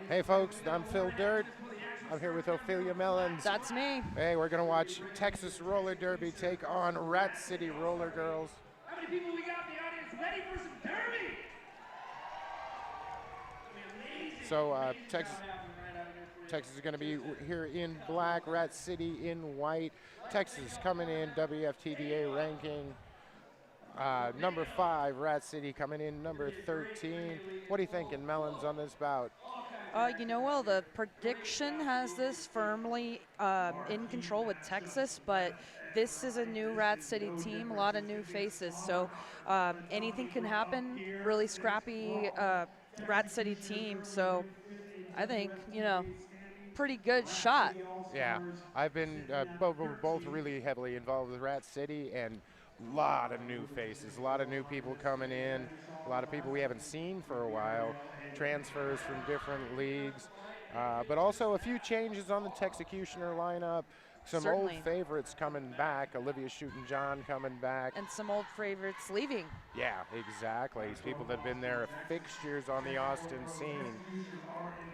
Hey folks, I'm Phil Dirt. I'm here with Ophelia Mellons. That's me. Hey, we're gonna watch Texas Roller Derby take on Rat City Rollergirls. How many people we got in the audience ready for some derby? So Texas is gonna be here in black, Rat City in white. Texas coming in WFTDA ranking number 5, Rat City coming in number 13. What are you thinking, Mellons, on this bout? Well, the prediction has this firmly in control with Texas, but this is a new Rat City team, a lot of new faces, so anything can happen. Really scrappy Rat City team, so I think, pretty good shot. Yeah, I've been both really heavily involved with Rat City, and a lot of new faces, a lot of new people coming in, a lot of people we haven't seen for a while, transfers from different leagues, but also a few changes on the Texecutioner lineup. Some Certainly. old favorites coming back, Olivia Shootin' John coming back. And some old favorites leaving. Yeah, exactly. It's people that have been there, fixtures on the Austin scene.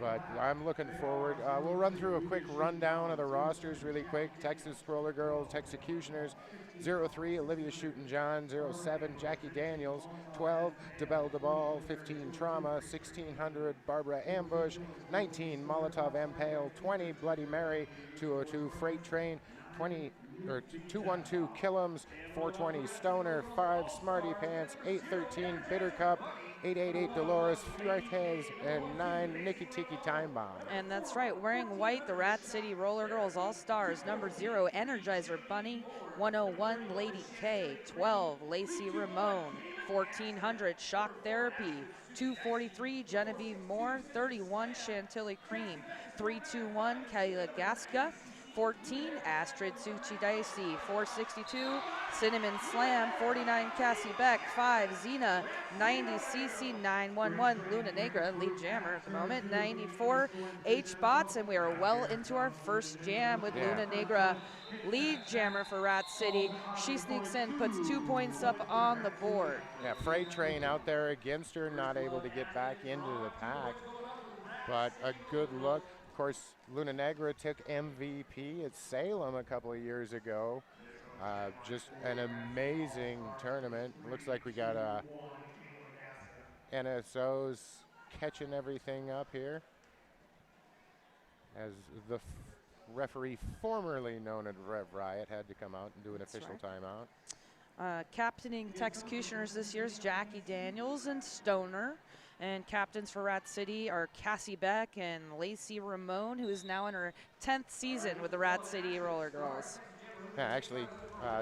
But I'm looking forward. We'll run through a quick rundown of the rosters really quick. Texas Rollergirls, Texecutioners, 03, Olivia Shootin' John, 07, Jackie Daniels, 12, DeBelle DeBall, 15, Trauma, 1600, Barbara Ambush, 19, Molotov Impale, 20, Bloody Mary, 202, Freight Train, 212 Killums, 420 Stoner, 5 Smarty Pants, 813 Bitter Cup, 888 Dolores Fuertes, and 9 Nikki Tiki Time Bomb. And that's right, wearing white, the Rat City Rollergirls All-Stars, number 0, Energizer Bunny, 101 Lady K, 12 Lacey Ramone, 1400 Shock Therapy, 243 Genevieve Moore, 31 Chantilly Cream, 321 Kayla Gasca, 14 Astrid Suchi Dicey, 462 Cinnamon Slam, 49 Cassie Beck, 5 Xena, 90 CC 911 Luna Negra, lead jammer at the moment, 94 H Bots, and we are well into our first jam with Luna Negra, lead jammer for Rat City. She sneaks in, puts 2 points up on the board. Yeah, Freight Train out there against her, not able to get back into the pack, but a good look. Of course, Luna Negra took MVP at Salem a couple of years ago. Just an amazing tournament. Looks like we got NSOs catching everything up here, as the referee formerly known as Rev Riot had to come out and do an official timeout. Captaining Texecutioners this year is Jackie Daniels and Stoner. And captains for Rat City are Cassie Beck and Lacey Ramone, who is now in her 10th season with the Rat City Rollergirls. Yeah, actually,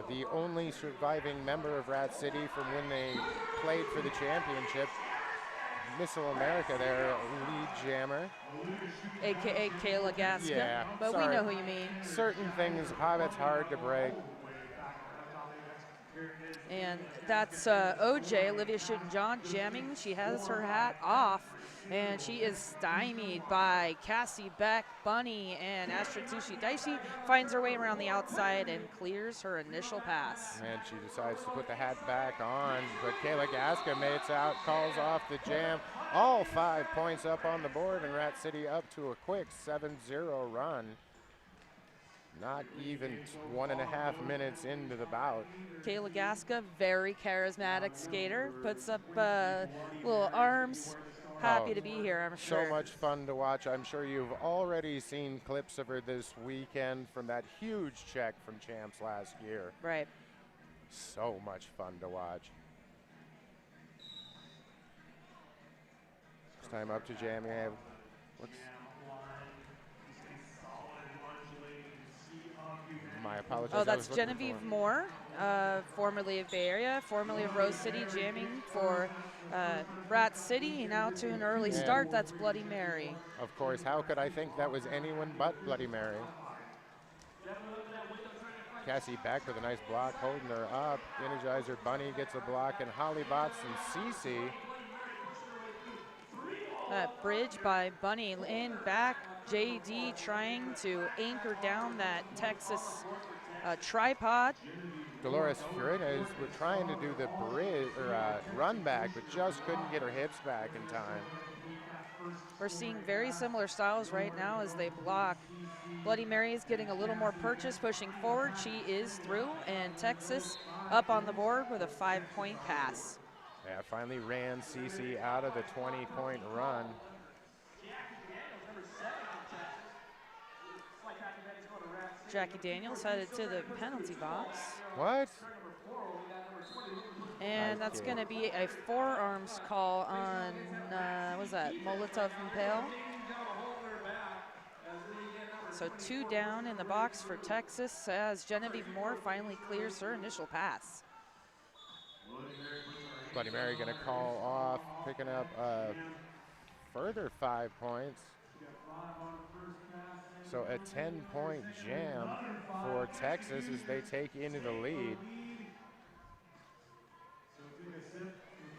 the only surviving member of Rat City from when they played for the championship, Missile America, their lead jammer. AKA Kayla Gasca. Yeah, but sorry. We know who you mean. Certain things, it's hard to break. And that's OJ, Olivia Shootin' John, jamming. She has her hat off, and she is stymied by Cassie Beck, Bunny, and Astrid Sushi Dicey. Finds her way around the outside and clears her initial pass. And she decides to put the hat back on, but Kayla Gasca mates out, calls off the jam. All 5 points up on the board, and Rat City up to a quick 7-0 run. Not even 1.5 minutes into the bout. Kayla Gasca, very charismatic skater, puts up little arms. Happy to be here, I'm sure. So much fun to watch. I'm sure you've already seen clips of her this weekend from that huge check from Champs last year. Right. So much fun to watch. It's time up to jam. My apologies. Oh, that's Genevieve Moore, formerly of Bay Area, formerly of Rose City, jamming for Rat City. Now to an early start, that's Bloody Mary. Of course, how could I think that was anyone but Bloody Mary? Cassie Beck with a nice block, holding her up. Energizer Bunny gets a block, and Holly Bots and Cece. Bridge by Bunny in back. JD trying to anchor down that Texas tripod. Dolores Freitas were trying to do the bridge or run back, but just couldn't get her hips back in time. We're seeing very similar styles right now as they block. Bloody Mary is getting a little more purchase, pushing forward. She is through, and Texas up on the board with a 5-point pass. Yeah, finally ran CC out of the 20-point run. Jackie Daniels headed to the penalty box. What? And that's going to be a forearms call on, what was that, Molotov and Pale? So 2 down in the box for Texas as Genevieve Moore finally clears her initial pass. Bloody Mary going to call off, picking up a further 5 points. So a 10-point jam for Texas as they take into the lead.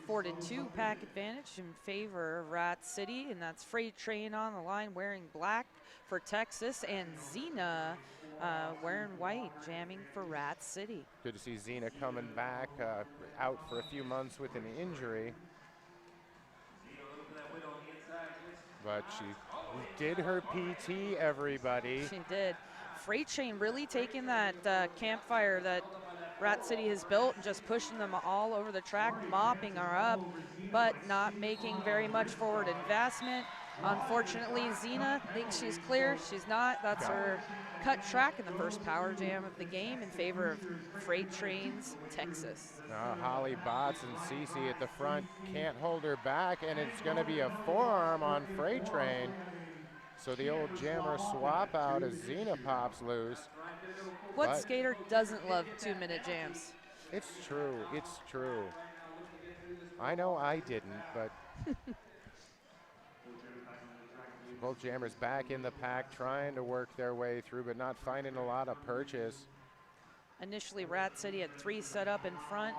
4-2 pack advantage in favor of Rat City, and that's Freight Train on the line wearing black for Texas, and Xena wearing white, jamming for Rat City. Good to see Xena coming back, out for a few months with an injury. But she did her PT, everybody. She did. Freight Train really taking that campfire that Rat City has built and just pushing them all over the track, mopping her up, but not making very much forward investment. Unfortunately, Xena thinks she's clear. She's not. That's her cut track in the first power jam of the game in favor of Freight Train's Texas. Holly Botts and Cece at the front can't hold her back, and it's going to be a forearm on Freight Train. So the old jammer swap out as Xena pops loose. What skater doesn't love 2-minute jams? It's true. It's true. I know I didn't, but both jammers back in the pack, trying to work their way through, but not finding a lot of purchase. Initially, Rat City had 3 set up in front,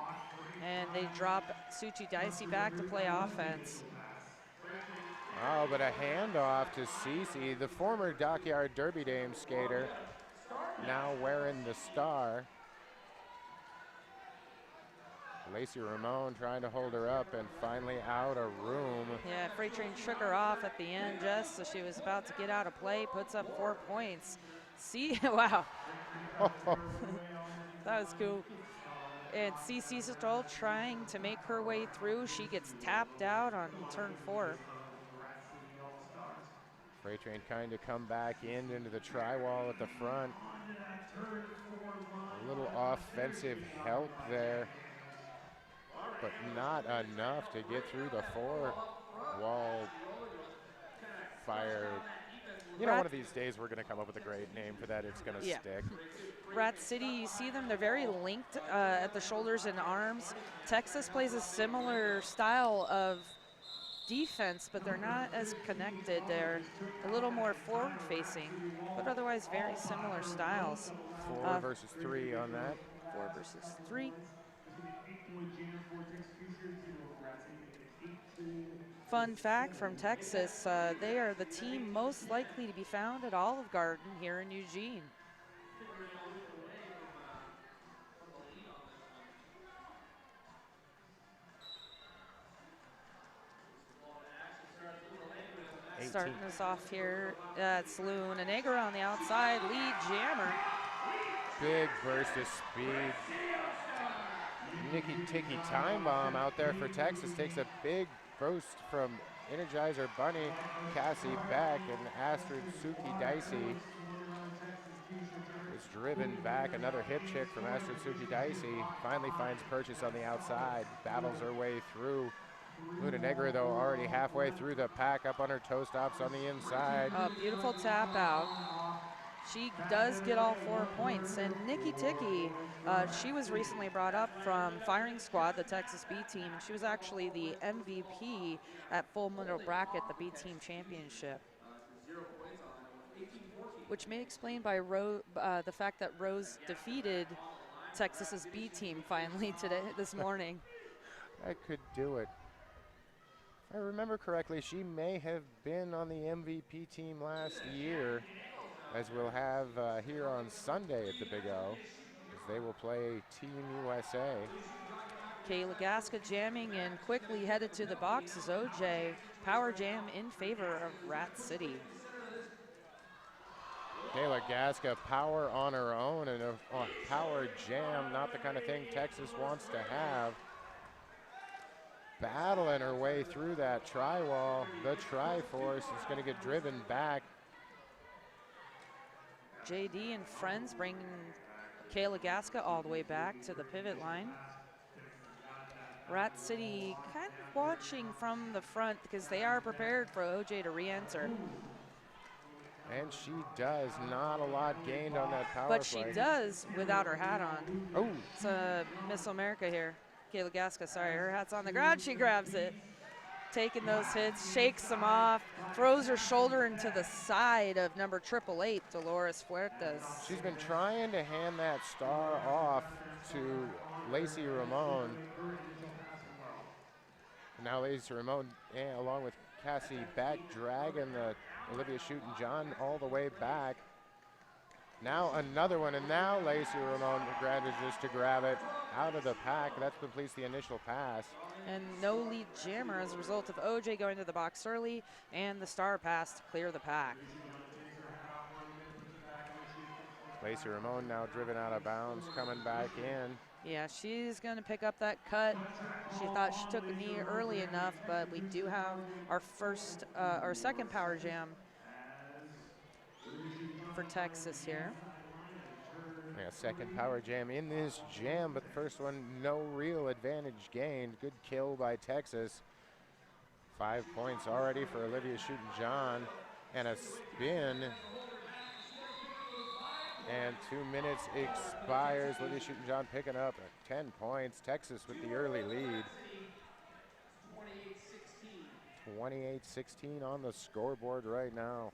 and they drop Suchi Dicey back to play offense. Oh, but a handoff to Cece, the former Dockyard Derby Dame skater, now wearing the star. Lacey Ramon trying to hold her up and finally out of room. Yeah, Freight Train shook her off at the end just so she was about to get out of play, puts up 4 points. See, wow. That was cool. And CC Stroll trying to make her way through. She gets tapped out on turn 4. Freight Train kind of come back into the tri-wall at the front. A little offensive help there, but not enough to get through the 4-wall fire. You know, one of these days we're going to come up with a great name for that. It's going to stick. Rat City, you see them, they're very linked at the shoulders and arms. Texas plays a similar style of defense, but they're not as connected. They're a little more forward-facing, but otherwise very similar styles. 4 versus 3 on that. 4 versus 3. Fun fact from Texas, they are the team most likely to be found at Olive Garden here in Eugene. Starting us off here, it's Luna Negra on the outside, lead jammer. Big burst of speed. Nikki Ticky time bomb out there for Texas takes a big boost from Energizer Bunny, Cassie Beck, and Astrid Suki Dicey. Is driven back, another hip check from Astrid Suki Dicey. Finally finds purchase on the outside, battles her way through. Luna Negra, though, already halfway through the pack, up on her toe stops on the inside. Beautiful tap out. She does get all 4 points. And Nikki Ticky, she was recently brought up from Firing Squad, the Texas B team. She was actually the MVP at Full Middle Bracket, the B team championship. Which may explain by the fact that Rose defeated Texas's B team finally this morning. That could do it. If I remember correctly, she may have been on the MVP team last year, as we'll have here on Sunday at the Big O, as they will play Team USA. Kayla Gaska jamming and quickly headed to the box as OJ power jam in favor of Rat City. Kayla Gaska, power on her own and a power jam, not the kind of thing Texas wants to have. Battling her way through that tri-wall. The Triforce is going to get driven back. JD and friends bringing Kayla Gaska all the way back to the pivot line. Rat City kind of watching from the front because they are prepared for OJ to re-enter. And she does. Not a lot gained on that power But she play. does without her hat on. Oh. It's Miss America here. Kayla Gaska, sorry, her hat's on the ground. She grabs it. Taking those hits, shakes them off, throws her shoulder into the side of number 888, Dolores Fuertes. She's been trying to hand that star off to Lacey Ramon. Now Lacey Ramon, along with Cassie Beck, dragging the Olivia Shootin' all the way back. Now another one, and now Lacey Ramon manages to grab it out of the pack. That completes the initial pass. And no lead jammer as a result of OJ going to the box early and the star pass to clear the pack. Lacey Ramon now driven out of bounds, coming back in. Yeah, she's going to pick up that cut. She thought she took a knee early enough, but we do have our second power jam for Texas here. Yeah, second power jam in this jam, but the first one, no real advantage gained. Good kill by Texas. 5 points already for Olivia Shootin' and a spin. And 2 minutes expires. Olivia Shootin' picking up 10 points. Texas with the early lead. 28-16 on the scoreboard right now.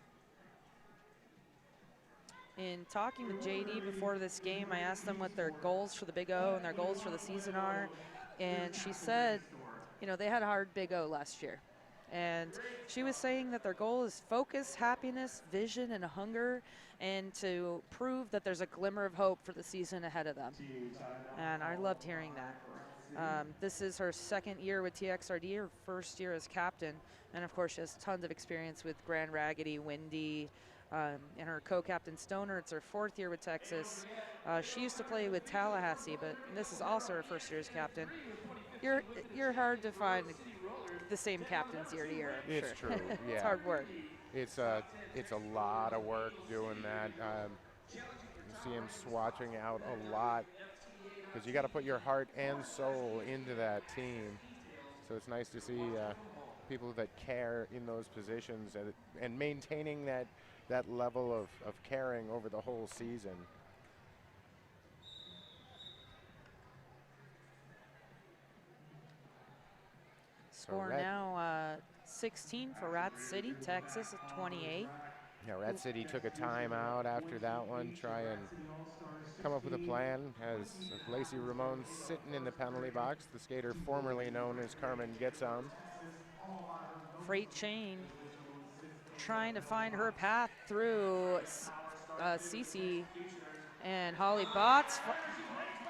In talking with JD before this game, I asked them what their goals for the Big O and their goals for the season are. And she said, you know, they had a hard Big O last year. And she was saying that their goal is focus, happiness, vision, and hunger, and to prove that there's a glimmer of hope for the season ahead of them. And I loved hearing that. This is her second year with TXRD, her first year as captain. And of course, she has tons of experience with Grand Raggedy, Windy, and her co-captain Stoner. It's her 4th year with Texas. She used to play with Tallahassee, but this is also her first year as captain. You're hard to find the same captains year to year. It's true. Yeah. It's hard work. It's a lot of work doing that. You see him swatching out a lot because you got to put your heart and soul into that team. So it's nice to see people that care in those positions and maintaining that level of caring over the whole season. Score now 16 for Rat City, Texas at 28. Yeah, Rat City took a timeout after that one, try and come up with a plan as Lacey Ramon sitting in the penalty box, the skater formerly known as Carmen Getzam. Freight Chain trying to find her path through Cece and Holly Botts,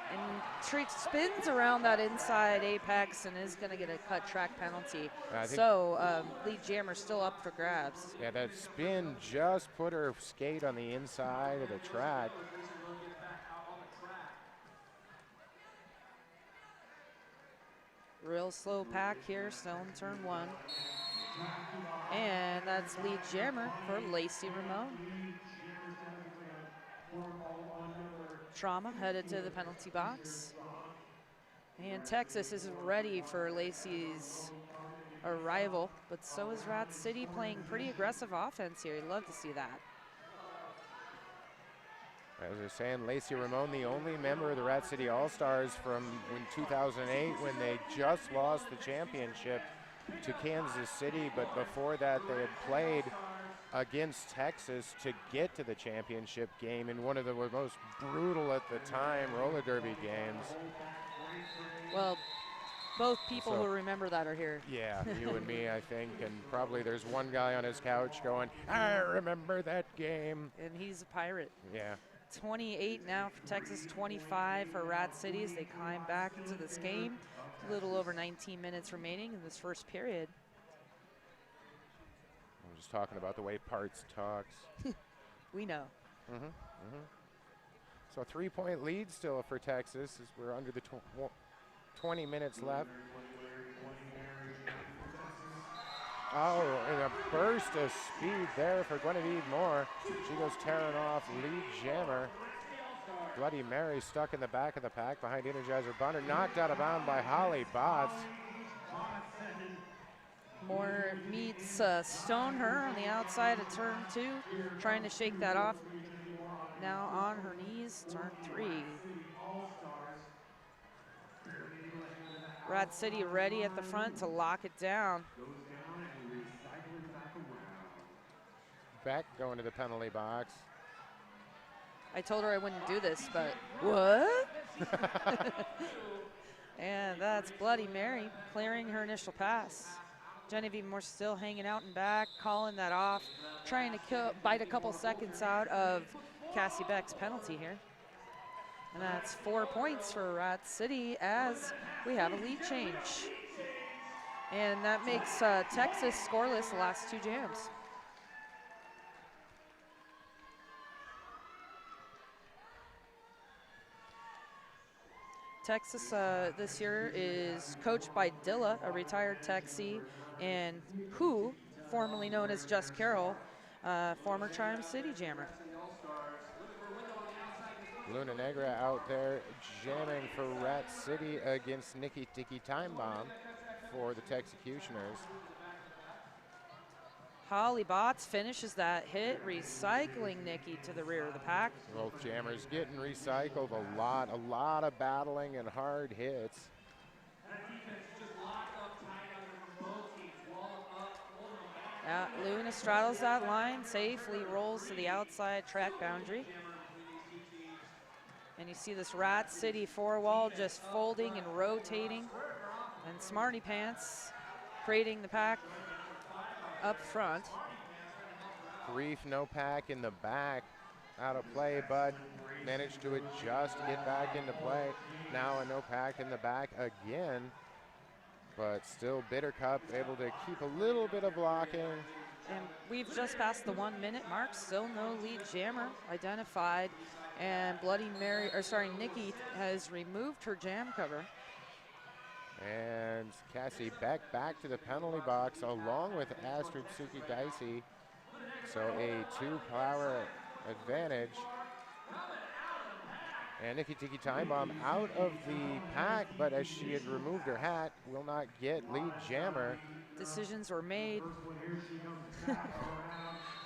and spins around that inside apex and is going to get a cut track penalty. So lead jammer still up for grabs. Yeah, that spin just put her skate on the inside of the track. Real slow pack here, still in turn 1. And that's lead jammer for Lacey Ramon. Trauma headed to the penalty box. And Texas is ready for Lacey's arrival, but so is Rat City playing pretty aggressive offense here. You'd love to see that. As I was saying, Lacey Ramon, the only member of the Rat City All-Stars from 2008 when they just lost the championship to Kansas City, but before that they had played against Texas to get to the championship game in one of the most brutal at the time roller derby games. Well, both people who remember that are here. Yeah, you and me, I think, and probably there's one guy on his couch going, I remember that game. And he's a pirate. Yeah. 28 now for Texas, 25 for Rat City as they climb back into this game. A little over 19 minutes remaining in this first period. I'm just talking about the way Parts talks. We know. So a 3-point lead still for Texas as we're under the 20 minutes left. Oh, and a burst of speed there for Guinevere Moore. She goes tearing off lead jammer. Bloody Mary stuck in the back of the pack behind Energizer Bunner. Knocked out of bounds by Holly Botts. Moore meets Stoneher on the outside of turn 2, trying to shake that off. Now on her knees, turn 3. Rat City ready at the front to lock it down. Beck going to the penalty box. I told her I wouldn't do this, but what? And that's Bloody Mary clearing her initial pass. Genevieve Moore still hanging out in back, calling that off, trying to bite a couple seconds out of Cassie Beck's penalty here. And that's 4 points for Rat City as we have a lead change. And that makes Texas scoreless the last 2 jams. Texas this year is coached by Dilla, a retired Texie, and who, formerly known as Just Carroll, former Charm City jammer. Luna Negra out there jamming for Rat City against Nikki Tiki Time Bomb for the Texecutioners. Holly Botts finishes that hit, recycling Nikki to the rear of the pack. Both jammers getting recycled a lot of battling and hard hits. Luna straddles that line, safely rolls to the outside track boundary. And you see this Rat City 4-wall just folding and rotating. And Smarty Pants creating the pack up front. Brief no pack in the back, out of play, but managed to adjust, get back into play. Now a no pack in the back again, but still Bitter Cup able to keep a little bit of blocking. And we've just passed the 1 minute mark, still no lead jammer identified. And Nikki has removed her jam cover. And Cassie Beck back to the penalty box along with Astrid Suki Dicey. So a 2-power advantage. And Nikki Tiki Time Bomb out of the pack, but as she had removed her hat, will not get lead jammer. Decisions were made.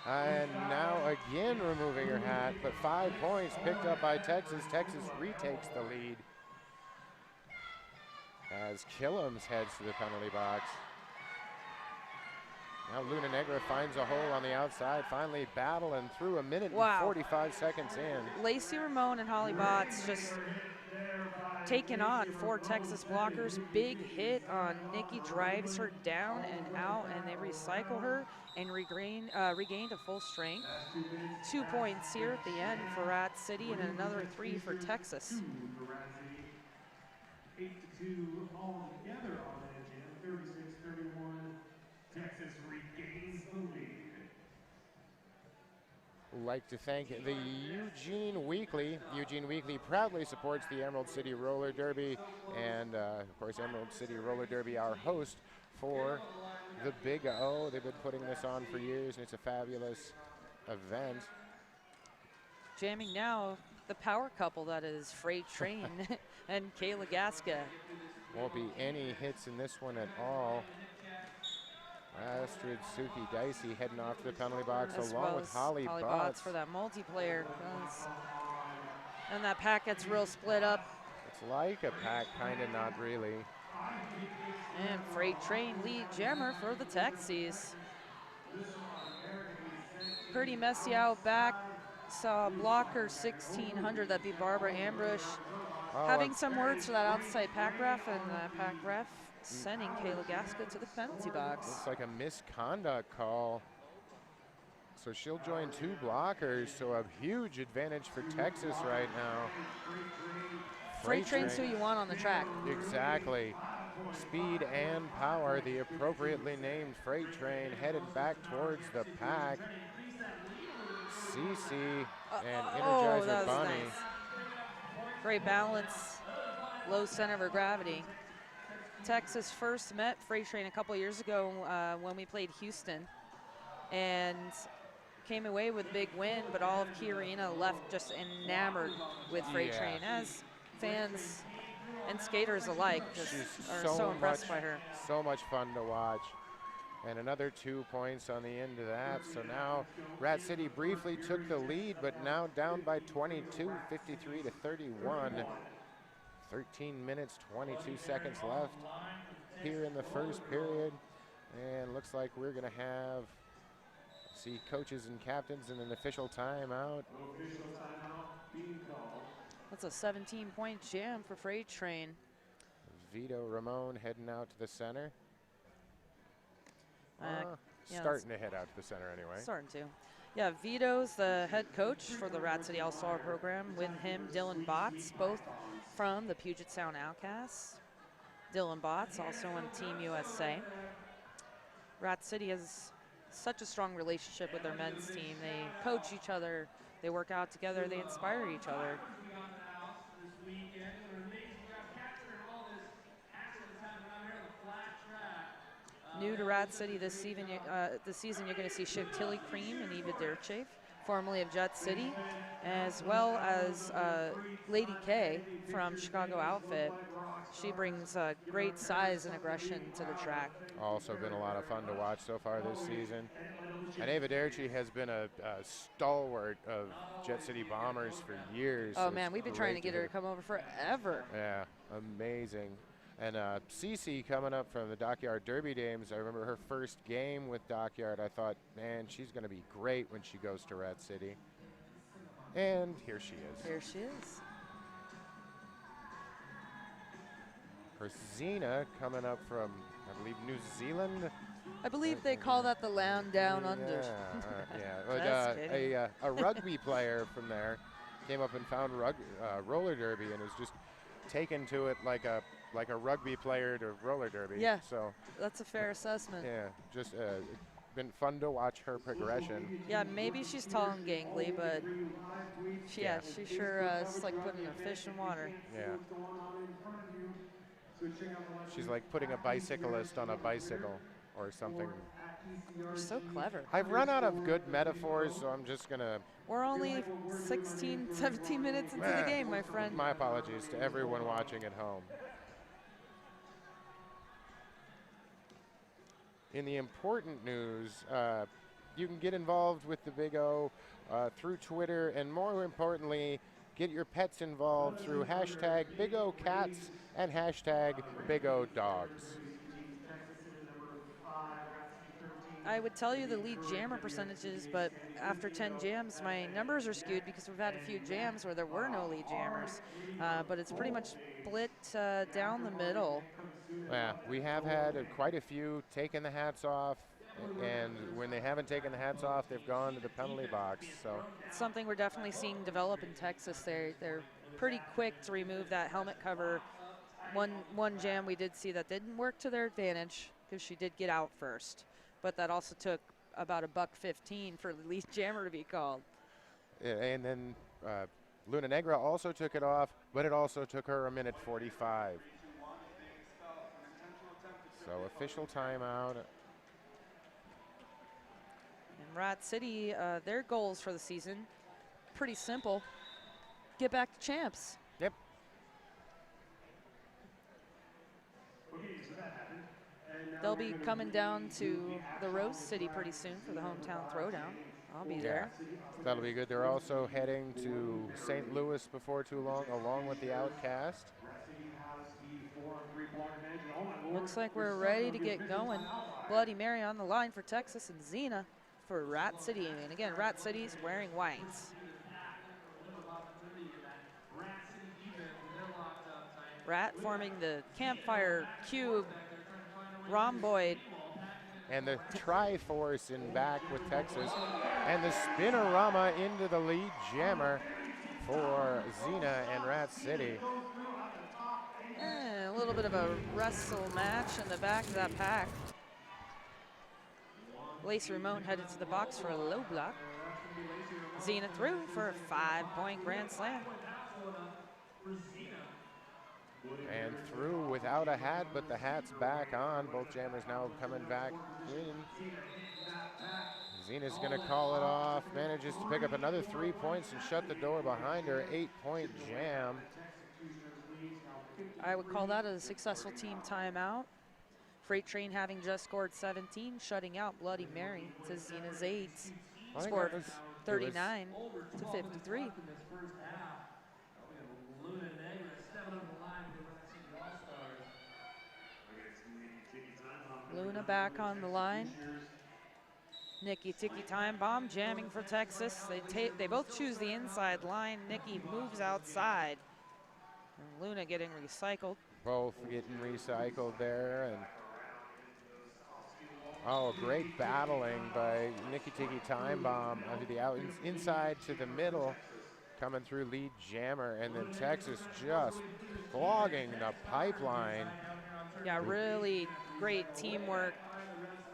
And now again removing her hat, but 5 points picked up by Texas. Texas retakes the lead as Killams heads to the penalty box. Now Luna Negra finds a hole on the outside, finally battling through a minute and 45 seconds in. Lacey Ramone and Holly Botts just taking on 4 Texas blockers. Big hit on Nikki, drives her down and out, and they recycle her and regained a full strength. 2 points here at the end for Rat City and another 3 for Texas. 8-2 all together on that jam. 36-31. Texas regains the lead. Like to thank the Eugene Weekly. Eugene Weekly proudly supports the Emerald City Roller Derby, and of course Emerald City Roller Derby, our host for the Big O. They've been putting this on for years, and it's a fabulous event. Jamming now, the power couple that is Freight Train and Kayla Gaska. Won't be any hits in this one at all. Astrid Suki Dicey heading off to the penalty box along with Holly Botts for that multiplayer. And that pack gets real split up. It's like a pack, kind of not really. And Freight Train lead jammer for the Texies. Pretty messy out back. Saw blocker 1600 that beat Barbara Ambrush. Having some words for that outside pack ref, and the pack ref sending Kayla Gaska to the penalty box. Looks like a misconduct call. So she'll join 2 blockers, so a huge advantage for Texas right now. Freight train's who you want on the track. Exactly. Speed and power, the appropriately named freight train headed back towards the pack. CC and Oh, that Energizer was Bunny. nice. Great balance, low center of gravity. Texas first met Freight Train a couple years ago when we played Houston, and came away with a big win, but all of Key Arena left just enamored with Freight Train, as fans and skaters alike just are so impressed by her. So much fun to watch. And another 2 points on the end of that. So now Rat City briefly took the lead, but now down by 22, 53 to 31. 13 minutes, 22 seconds left here in the first period. And looks like we're going to have, see, coaches and captains and an official timeout. That's a 17-point jam for Freight Train. Vito Ramon heading out to the center. Yeah, starting to head out to the center anyway. Starting to. Yeah, Vito's the head coach for the Rat City All-Star program. With him, Dylan Botts, both from the Puget Sound Outcasts. Dylan Botts also on Team USA. Rat City has such a strong relationship with their men's team. They coach each other, they work out together, they inspire each other. New to Rat City this season, you're going to see Chantilly Cream and Eva Derchev, formerly of Jet City, as well as Lady K from Chicago Outfit. She brings great size and aggression to the track. Also been a lot of fun to watch so far this season. And Eva Derchev has been a stalwart of Jet City Bombers for years. Oh so man, we've been trying to get her to come over forever. Yeah, amazing. And Cece coming up from the Dockyard Derby Dames. I remember her first game with Dockyard. I thought, man, she's going to be great when she goes to Rat City. And here she is. Here she is. Zena coming up from, I believe, New Zealand. I believe they call that the land down under. Yeah. A rugby player from there came up and found roller derby and was just taken to it like a rugby player to roller derby. Yeah, so that's a fair assessment. Yeah, just been fun to watch her progression. Yeah, maybe she's tall and gangly, but she sure is like putting a fish in water. Yeah. She's like putting a bicyclist on a bicycle or something. You're so clever. I've run out of good metaphors, so I'm just gonna. We're only 16, 17 minutes into the game, my friend. My apologies to everyone watching at home. In the important news, you can get involved with the Big O through Twitter, and more importantly, get your pets involved through hashtag Big O Cats and hashtag Big O Dogs. I would tell you the lead jammer percentages, but after 10 jams, my numbers are skewed because we've had a few jams where there were no lead jammers. But it's pretty much split down the middle. Yeah, we have had quite a few taking the hats off, and when they haven't taken the hats off, they've gone to the penalty box. So it's something we're definitely seeing develop in Texas. They're pretty quick to remove that helmet cover. One jam we did see that didn't work to their advantage because she did get out first. But that also took about $1.15 for the lead jammer to be called. And then Luna Negra also took it off, but it also took her 1:45. So official timeout. And Rat City, their goals for the season, pretty simple. Get back to champs. Yep. They'll be coming down to the Rose City pretty soon for the hometown throwdown. I'll be there. That'll be good. They're also heading to St. Louis before too long, along with the Outcast. Looks like we're ready to get going. Bloody Mary on the line for Texas, and Xena for Rat City. And again, Rat City's wearing whites. Rat forming the campfire cube rhomboid and the Triforce in back with Texas. And the Spinorama into the lead jammer for Xena and Rat City. A little bit of a wrestle match in the back of that pack. Lacey Ramon headed to the box for a low block. Xena through for a 5-point grand slam. And through without a hat, but the hat's back on. Both jammers now coming back in. Xena's gonna call it off, manages to pick up another 3 points and shut the door behind her. 8-point jam. I would call that a successful team timeout. Freight Train having just scored 17, shutting out Bloody Mary to Xena's 8. Scored 39 to 53. Luna back on the line. Nikki Tiki Time Bomb jamming for Texas. They both choose the inside line. Nikki moves outside. And Luna getting recycled. Both getting recycled there. And oh, great battling by Nikki Tiki Time Bomb onto the inside to the middle, coming through lead jammer, and then Texas just clogging the pipeline. Yeah, really great teamwork.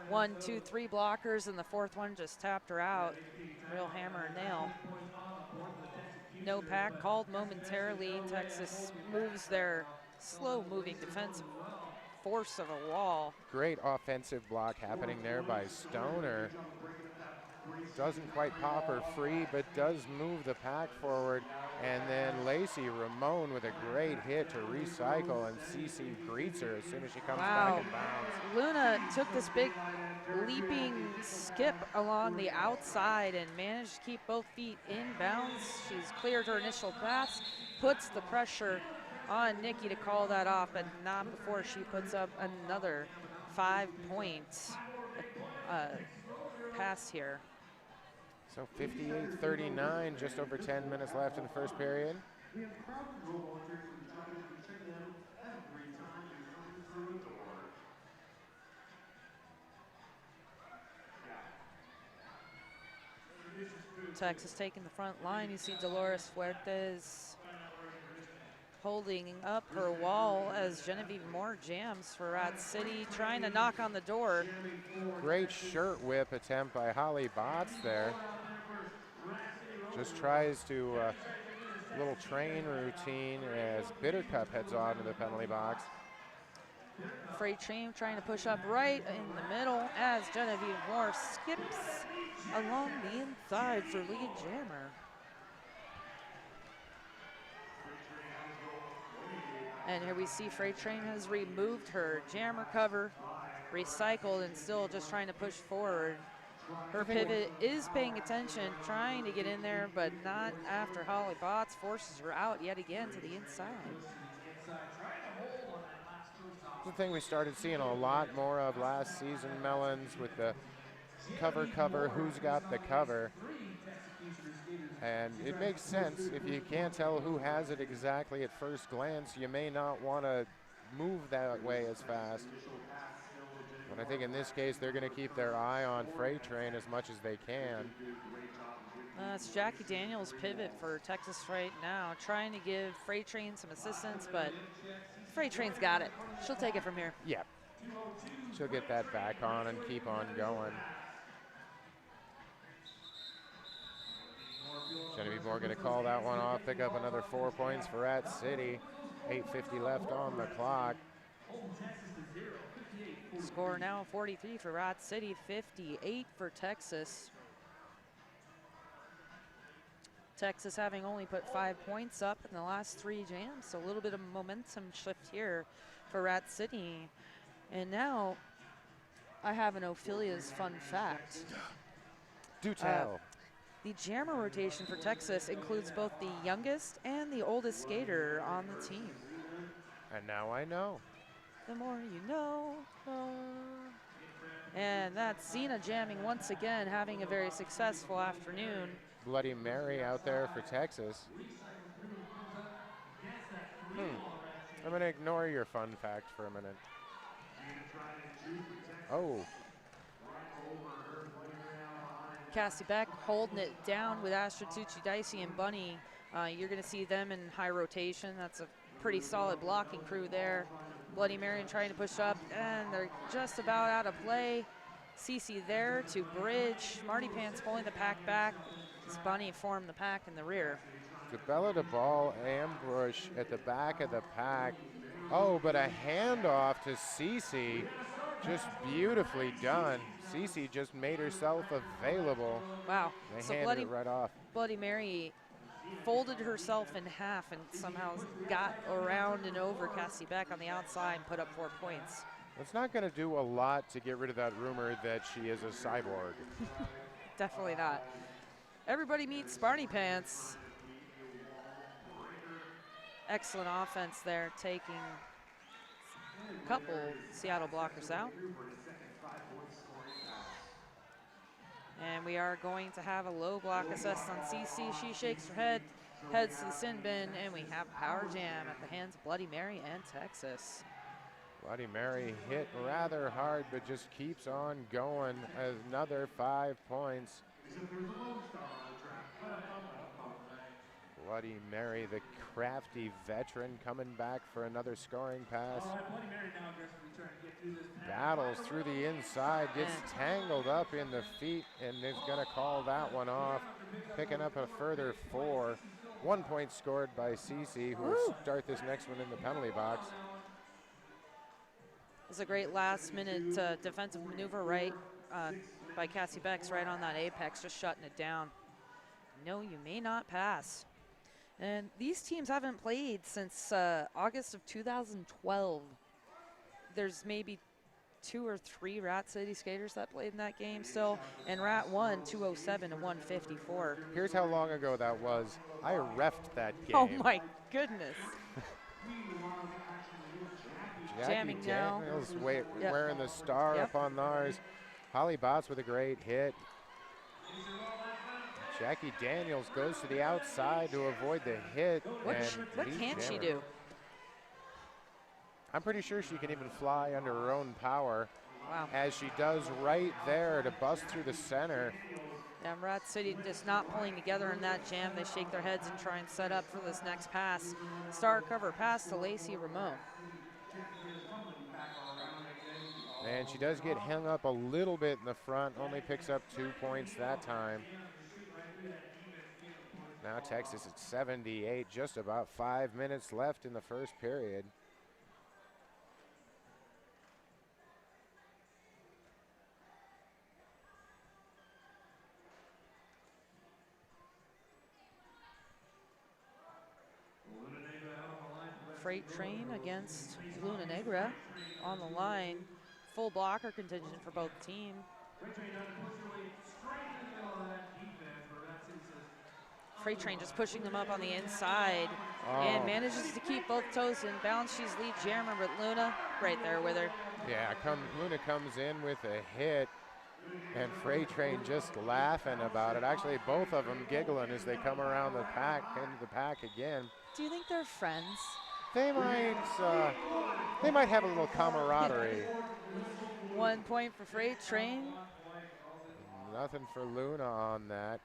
1, 2, 3 blockers, and the fourth one just tapped her out. Real hammer and nail. No pack called momentarily. Texas moves their slow-moving defensive force of a wall. Great offensive block happening there by Stoner. Doesn't quite pop her free, but does move the pack forward. And then Lacey Ramon with a great hit to recycle, and Cece greets her as soon as she comes back in bounds. Luna took this big leaping skip along the outside and managed to keep both feet in bounds. She's cleared her initial pass, puts the pressure on Nikki to call that off, but not before she puts up another 5-point pass here. So 58-39, just over 10 minutes left in the first period. Texas taking the front line. You see Dolores Fuertes holding up her wall as Genevieve Moore jams for Rat City, trying to knock on the door. Great shirt whip attempt by Holly Botts there. Just tries to little train routine as Bittercup heads on to the penalty box. Freight Train trying to push up right in the middle as Genevieve Moore skips along the inside for lead jammer. And here we see Freight Train has removed her jammer cover, recycled, and still just trying to push forward. Her pivot is paying attention, trying to get in there, but not after Holly Botts forces her out yet again to the inside. The thing we started seeing a lot more of last season, Melons, with the cover, who's got the cover. And it makes sense. If you can't tell who has it exactly at first glance, you may not want to move that way as fast. But I think in this case, they're going to keep their eye on Freight Train as much as they can. It's Jackie Daniels' pivot for Texas right now, trying to give Freight Train some assistance, but Freight Train's got it. She'll take it from here. Yeah. She'll get that back on and keep on going. Genevieve Moore going to call that one off, pick up another 4 points for Rat City. 8:50 left on the clock. Score now 43 for Rat City, 58 for Texas. Texas having only put 5 points up in the last 3 jams, so a little bit of momentum shift here for Rat City. And now I have an Ophelia's fun fact. Do tell. The jammer rotation for Texas includes both the youngest and the oldest skater on the team. And now I know. The more you know. And that's Xena jamming once again, having a very successful afternoon. Bloody Mary out there for Texas. I'm going to ignore your fun fact for a minute. Oh, Cassie Beck holding it down with Astra Tucci Dicey and Bunny. You're going to see them in high rotation. That's a pretty solid blocking crew there. Bloody Mary trying to push up, and they're just about out of play. Cece there to bridge. Marty Pants pulling the pack back. As Bunny formed the pack in the rear. Cabela de ball ambush at the back of the pack. Oh, but a handoff to Cece. Just beautifully done. Cece just made herself available. Wow. They So handed it right off. Bloody Mary folded herself in half and somehow got around and over Cassie Beck on the outside and put up 4 points. It's not going to do a lot to get rid of that rumor that she is a cyborg. Definitely not. Everybody meets Barney Pants. Excellent offense there, taking a couple Seattle blockers out. And we are going to have a low block assessed on CC. She shakes her head, heads to the sin bin, and we have power jam at the hands of Bloody Mary and Texas. Bloody Mary hit rather hard, but just keeps on going. Another 5 points. Bloody Mary, the crafty veteran, coming back for another scoring pass. Battles through the inside, gets tangled up in the feet, and is going to call that one off. Picking up a further 4. 1 point scored by Cece, who will start this next one in the penalty box. It was a great last-minute defensive maneuver by Cassie Bex right on that apex, just shutting it down. No, you may not pass. And these teams haven't played since August of 2012. There's maybe 2 or 3 Rat City skaters that played in that game still, and Rat won 207 to 154. Here's how long ago that was. I reffed that game. Oh my goodness. Jackie Jamming now. Daniels wearing the star up on ours. Holly Botts with a great hit. Jackie Daniels goes to the outside to avoid the hit. What can't she do? I'm pretty sure she can even fly under her own power. Wow. As she does right there to bust through the center. Yeah, Rat City just not pulling together in that jam. They shake their heads and try and set up for this next pass. Star cover pass to Lacey Ramon. And she does get hung up a little bit in the front, only picks up 2 points that time. Now Texas at 78, just about 5 minutes left in the first period. Freight Train against Luna Negra on the line. Full blocker contingent for both teams. Freight Train just pushing them up on the inside and manages to keep both toes in bounds. She's lead jammer, but Luna right there with her. Yeah, Luna comes in with a hit, and Freight Train just laughing about it. Actually, both of them giggling as they come around the pack, into the pack again. Do you think they're friends? They might have a little camaraderie. 1 point for Freight Train. Nothing for Luna on that.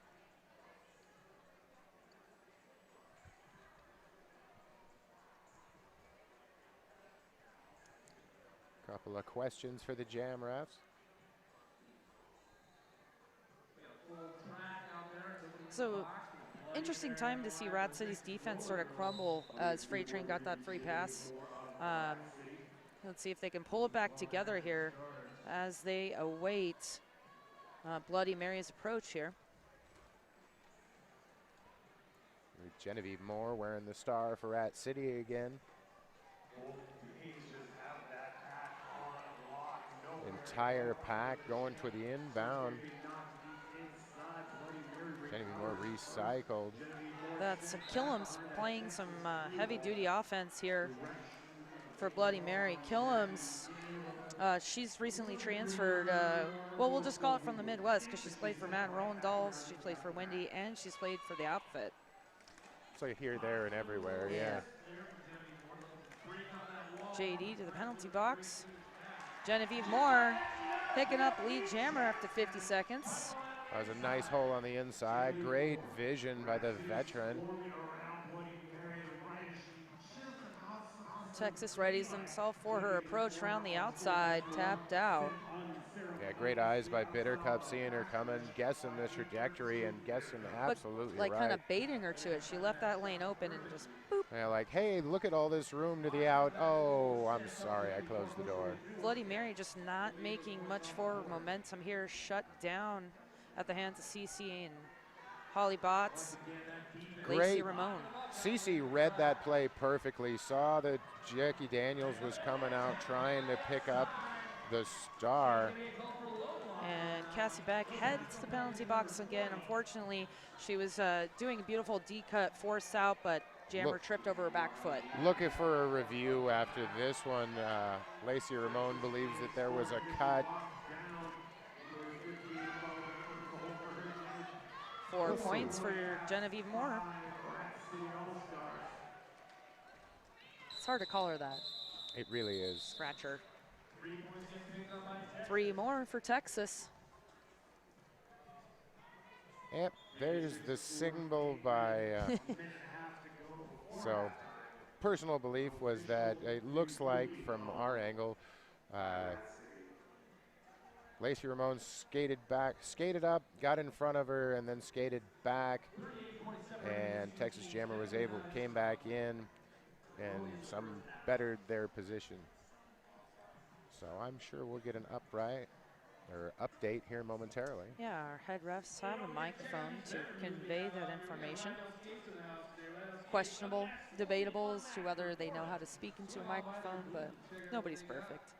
Couple of questions for the Jam refs. So, interesting time to see Rat City's defense sort of crumble as Freight Train got that free pass. Let's see if they can pull it back together here as they await Bloody Mary's approach here. Genevieve Moore wearing the star for Rat City again. Entire pack going to the inbound. Genevieve Moore recycled. That's Killam's playing some heavy-duty offense here for Bloody Mary. Killam's, she's recently transferred, well, we'll just call it from the Midwest because she's played for Matt Roland-Dolls, she's played for Wendy, and she's played for the Outfit. So here, there, and everywhere, yeah. JD to the penalty box. Genevieve Moore picking up lead jammer after 50 seconds. That was a nice hole on the inside. Great vision by the veteran. Texas readies himself for her approach around the outside, tapped out. Yeah, great eyes by Bittercup, seeing her coming, guessing the trajectory and guessing absolutely like right. kind of baiting her to it. She left that lane open and just boop. Yeah, like, hey, look at all this room to the out. Oh, I'm sorry, I closed the door. Bloody Mary just not making much forward momentum here, shut down at the hands of CC and Holly Botts. Lacey Ramon. CC read that play perfectly, saw that Jackie Daniels was coming out trying to pick up the star. And Cassie Beck heads to the penalty box again. Unfortunately, she was doing a beautiful D-cut, forced out, but Jammer tripped over her back foot. Looking for a review after this one. Lacey Ramon believes that there was a cut. 4 points for Genevieve Moore. It's hard to call her that. It really is. Scratcher. 3 more for Texas. Yep, there's the symbol by, so personal belief was that it looks like from our angle, Lacey Ramon skated up, got in front of her, and then skated back, and Texas Jammer came back in and some bettered their position. So I'm sure we'll get an update here momentarily. Yeah, our head refs have a microphone to convey that information. Questionable, debatable as to whether they know how to speak into a microphone, but nobody's perfect.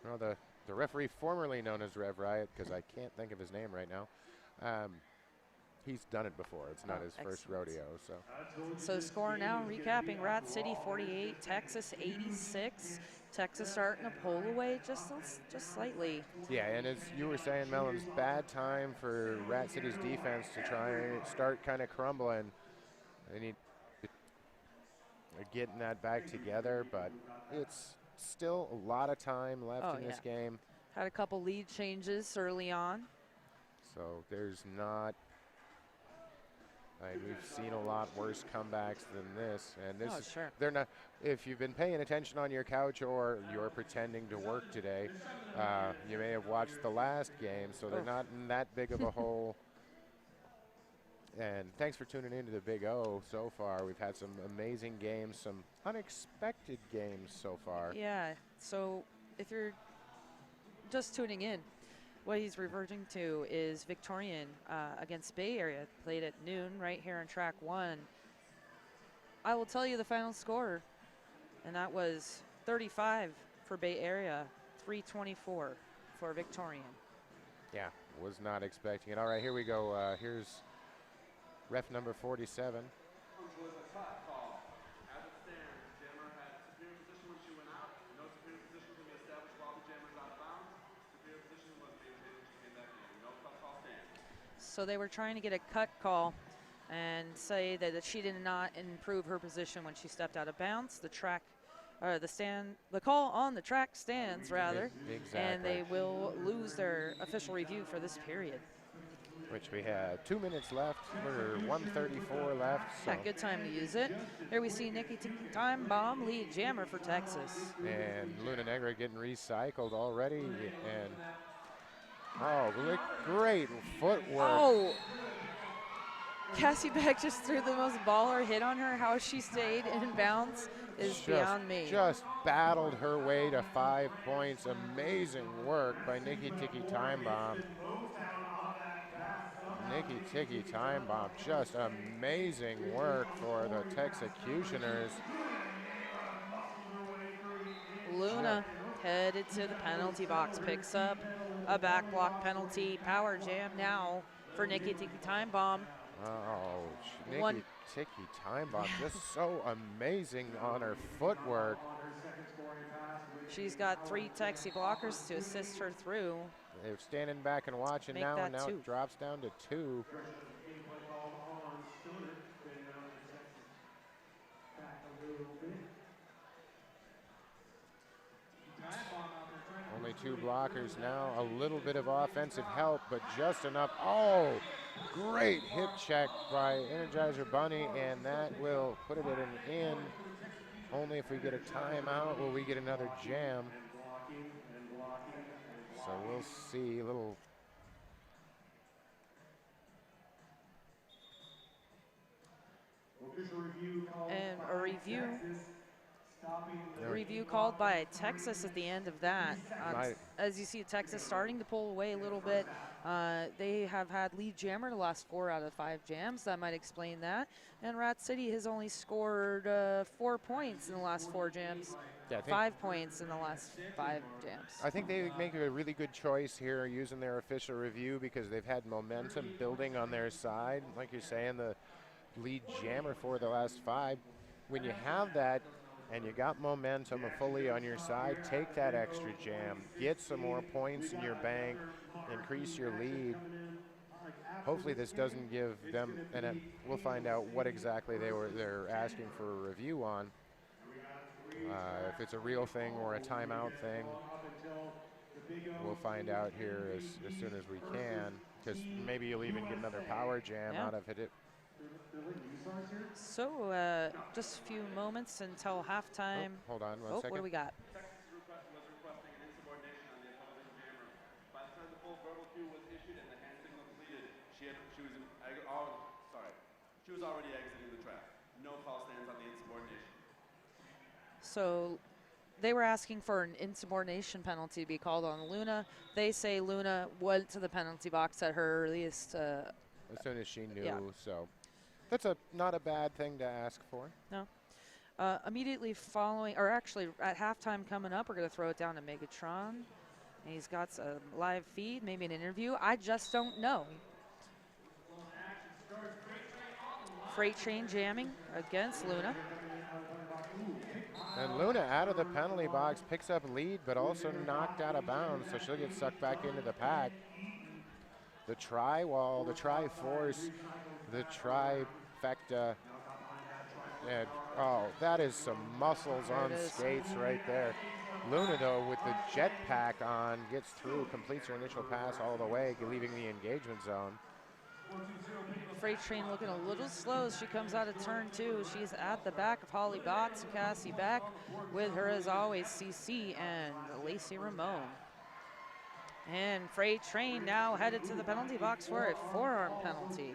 Well, the referee formerly known as Rev Riot, because I can't think of his name right now, he's done it before. It's not his first rodeo. So score now, recapping, Rat City 48, Texas 86. Texas starting to pull away just slightly. Yeah, and as you were saying, Mellon's bad time for Rat City's defense to try and start kind of crumbling. They need getting that back together, but it's still a lot of time left in this game. Had a couple lead changes early on. So there's not, we've seen a lot worse comebacks than this, and this they're not. If you've been paying attention on your couch or you're pretending to work today, you may have watched the last game, so they're not in that big of a hole. And thanks for tuning into the Big O so far. We've had some amazing games, some unexpected games so far. Yeah, so if you're just tuning in, what he's reverting to is Victorian against Bay Area, played at noon right here on track 1. I will tell you the final score, and that was 35 for Bay Area, 324 for Victorian. Yeah, was not expecting it. All right, here we go. Here's ref number 47. So they were trying to get a cut call and say that she did not improve her position when she stepped out of bounds. The call on the track stands rather, and they will lose their official review for this period. Which we have 2 minutes left, or 1:34 left. So. Yeah, good time to use it. Here we see Nikki Time Bomb lead jammer for Texas. And Luna Negra getting recycled already, and great footwork. Oh, Cassie Beck just threw the most baller hit on her. How she stayed in bounds is beyond me. Just battled her way to 5 points. Amazing work by Nikki Tiki Time Bomb. Nikki Tiki Time Bomb, just amazing work for the Texecutioners. Luna headed to the penalty box, picks up a back block penalty. Power jam now for Nikki Tiki Time Bomb. Oh, Nikki Tiki Time Bomb, just so amazing on her footwork. She's got 3 Texie blockers to assist her through. They're standing back and watching now, and now it drops down to 2. Only two blockers now. A little bit of offensive help, but just enough. Oh, great hip check by Energizer Bunny, and that will put it at an in. Only if we get a timeout will we get another jam. So we'll see. A little. And a review called by Texas at the end of that. As you see, Texas starting to pull away a little bit. They have had lead jammer the last 4 out of 5 jams. That might explain that. And Rat City has only scored 4 points in the last 4 jams. Yeah, 5 points in the last 5 jams. I think they make a really good choice here using their official review because they've had momentum building on their side. Like you're saying, the lead jammer for the last 5. When you have that and you got momentum fully on your side, take that extra jam, get some more points in your bank, increase your lead. Hopefully this doesn't give them, and we'll find out what exactly they're asking for a review on. If it's a real thing or a timeout thing, we'll find out here as soon as we can, because maybe you'll even get another power jam out of it. So just a few moments until halftime. Oh, hold on one second. What do we got? Texas was requesting an insubordination on the opposing jammer. By the time the full verbal cue was issued and the hand signal completed, she was already exiting the track. No call stands on the insubordination. So they were asking for an insubordination penalty to be called on Luna. They say Luna went to the penalty box at her earliest. As soon as she knew, so. That's not a bad thing to ask for. No. Immediately following, or actually at halftime coming up, we're going to throw it down to Megatron. And he's got a live feed, maybe an interview. I just don't know. Freight Train jamming against Luna. And Luna out of the penalty box picks up lead, but also knocked out of bounds, so she'll get sucked back into the pack. The tri-wall, the tri-force, the trifecta. And, oh, that is some muscles on skates right there. Luna, though, with the jet pack on, gets through, completes her initial pass all the way, leaving the engagement zone. Freight Train looking a little slow as she comes out of turn 2. She's at the back of Holly Botts and Cassie Beck. With her, as always, CC and Lacey Ramone. And Freight Train now headed to the penalty box for a forearm penalty.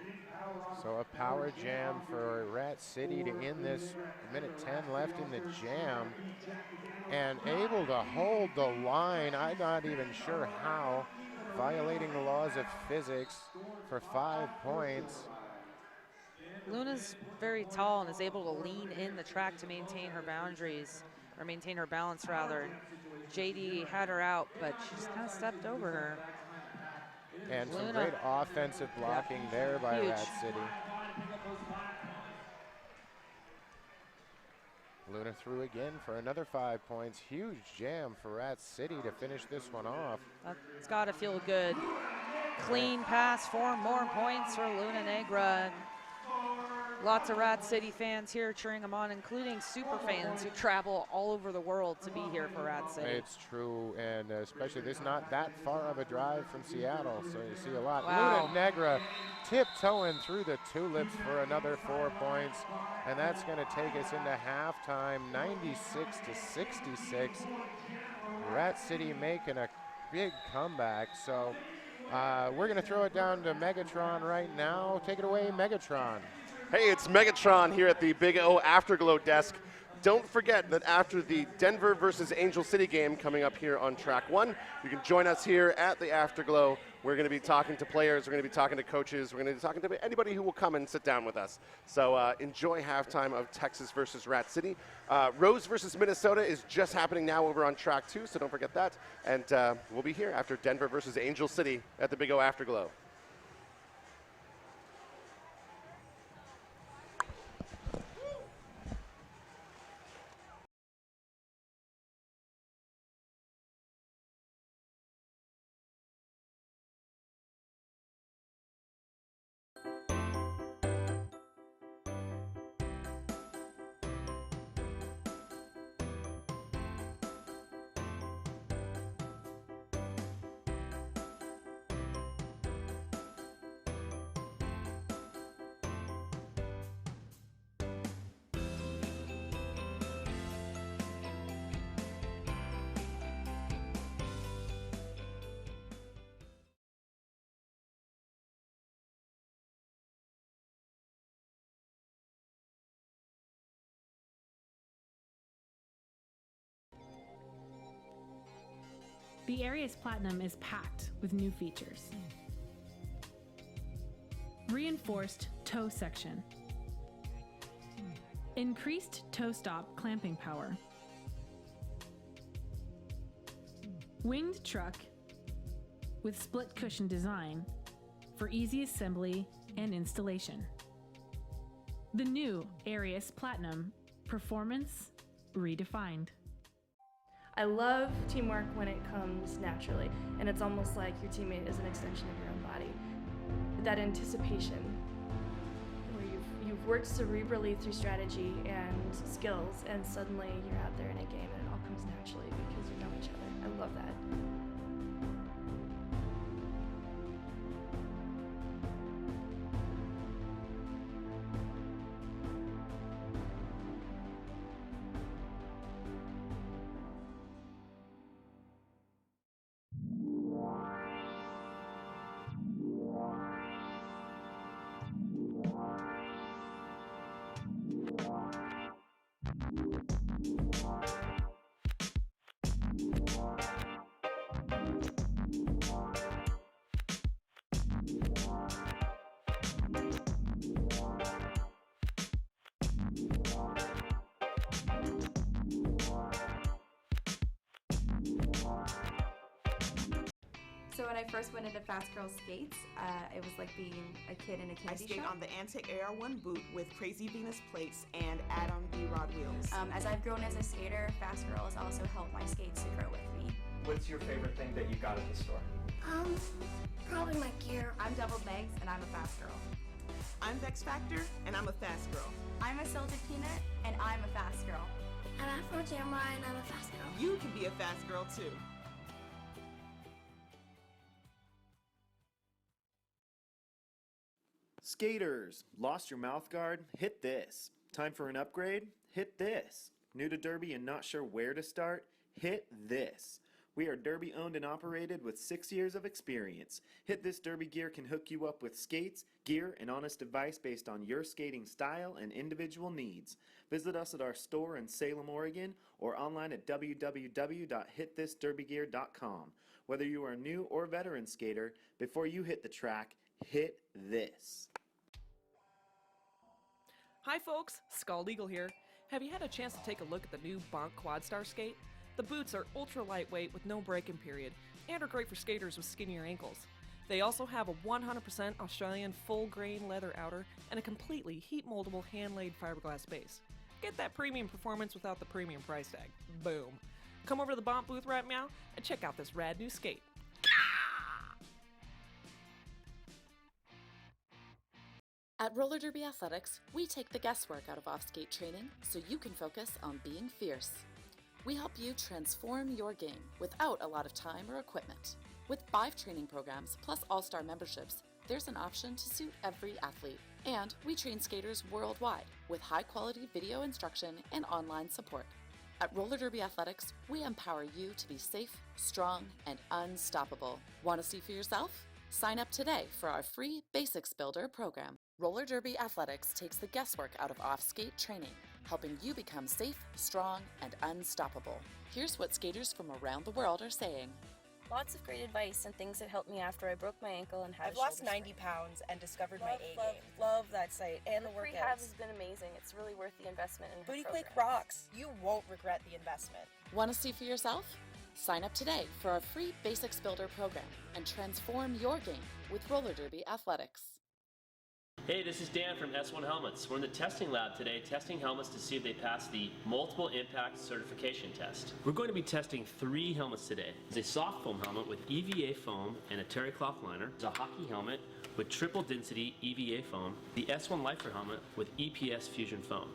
So a power jam for Rat City to end this. Minute 10 left in the jam. And able to hold the line. I'm not even sure how. Violating the laws of physics for 5 points. Luna's very tall and is able to lean in the track to maintain her boundaries, or maintain her balance rather. JD had her out, but she just kind of stepped over her. And some great offensive blocking there by Rat City. Luna through again for another 5 points. Huge jam for Rat City to finish this one off. It's got to feel good. Clean pass, 4 more points for Luna Negra. Lots of Rat City fans here cheering them on, including super fans who travel all over the world to be here for Rat City. It's true, and especially this is not that far of a drive from Seattle, so you see a lot. Wow. Luna Negra tiptoeing through the tulips for another 4 points, and that's going to take us into halftime, 96-66. Rat City making a big comeback, so we're going to throw it down to Megatron right now. Take it away, Megatron. Hey, it's Megatron here at the Big O Afterglow desk. Don't forget that after the Denver versus Angel City game coming up here on track 1, you can join us here at the Afterglow. We're going to be talking to players, we're going to be talking to coaches, we're going to be talking to anybody who will come and sit down with us. So enjoy halftime of Texas versus Rat City. Rose versus Minnesota is just happening now over on track 2, so don't forget that. And we'll be here after Denver versus Angel City at the Big O Afterglow. The Arius Platinum is packed with new features. Reinforced toe section. Increased toe stop clamping power. Winged truck with split cushion design for easy assembly and installation. The new Arius Platinum, performance redefined. I love teamwork when it comes naturally, and it's almost like your teammate is an extension of your own body. That anticipation, where you've worked cerebrally through strategy and skills, and suddenly you're out there in a game and it all comes naturally because you know each other. I love that. So when I first went into Fast Girl Skates, it was like being a kid in a candy I skate shop. on the Antec AR1 boot with Crazy Venus plates and add-on V-Rod wheels. As I've grown as a skater, Fast Girl has also helped my skates to grow with me. What's your favorite thing that you got at the store? Probably my gear. I'm Doubled Megs, and I'm a Fast Girl. I'm Vex Factor, and I'm a Fast Girl. I'm a Celtic Peanut, and I'm a Fast Girl. I'm Afro Jamrock, and I'm a Fast Girl. You can be a Fast Girl too. Skaters, lost your mouth guard? Hit this. Time for an upgrade? Hit this. New to Derby and not sure where to start? Hit this. We are Derby owned and operated with 6 years of experience. Hit This Derby Gear can hook you up with skates, gear, and honest advice based on your skating style and individual needs. Visit us at our store in Salem, Oregon, or online at www.hitthisderbygear.com. Whether you are a new or veteran skater, before you hit the track, hit this. Hi folks, Skull Eagle here. Have you had a chance to take a look at the new Bonk Quadstar skate? The boots are ultra lightweight with no break-in period and are great for skaters with skinnier ankles. They also have a 100% Australian full-grain leather outer and a completely heat-moldable hand-laid fiberglass base. Get that premium performance without the premium price tag. Boom. Come over to the Bonk booth right now and check out this rad new skate. At Roller Derby Athletics, we take the guesswork out of off-skate training so you can focus on being fierce. We help you transform your game without a lot of time or equipment. With 5 training programs plus all-star memberships, there's an option to suit every athlete. And we train skaters worldwide with high-quality video instruction and online support. At Roller Derby Athletics, we empower you to be safe, strong, and unstoppable. Want to see for yourself? Sign up today for our free Basics Builder program. Roller Derby Athletics takes the guesswork out of off-skate training, helping you become safe, strong, and unstoppable. Here's what skaters from around the world are saying. Lots of great advice and things that helped me after I broke my ankle and had I've lost 90 pounds and discovered my A game. Love that site and the workouts. Rehab has been amazing. It's really worth the investment in Booty Click rocks. You won't regret the investment. Want to see for yourself? Sign up today for our free Basics Builder program and transform your game with Roller Derby Athletics. Hey, this is Dan from S1 Helmets. We're in the testing lab today testing helmets to see if they pass the Multiple Impact Certification Test. We're going to be testing 3 helmets today. There's a soft foam helmet with EVA foam and a terry cloth liner. There's a hockey helmet with triple density EVA foam. The S1 Lifer helmet with EPS Fusion foam.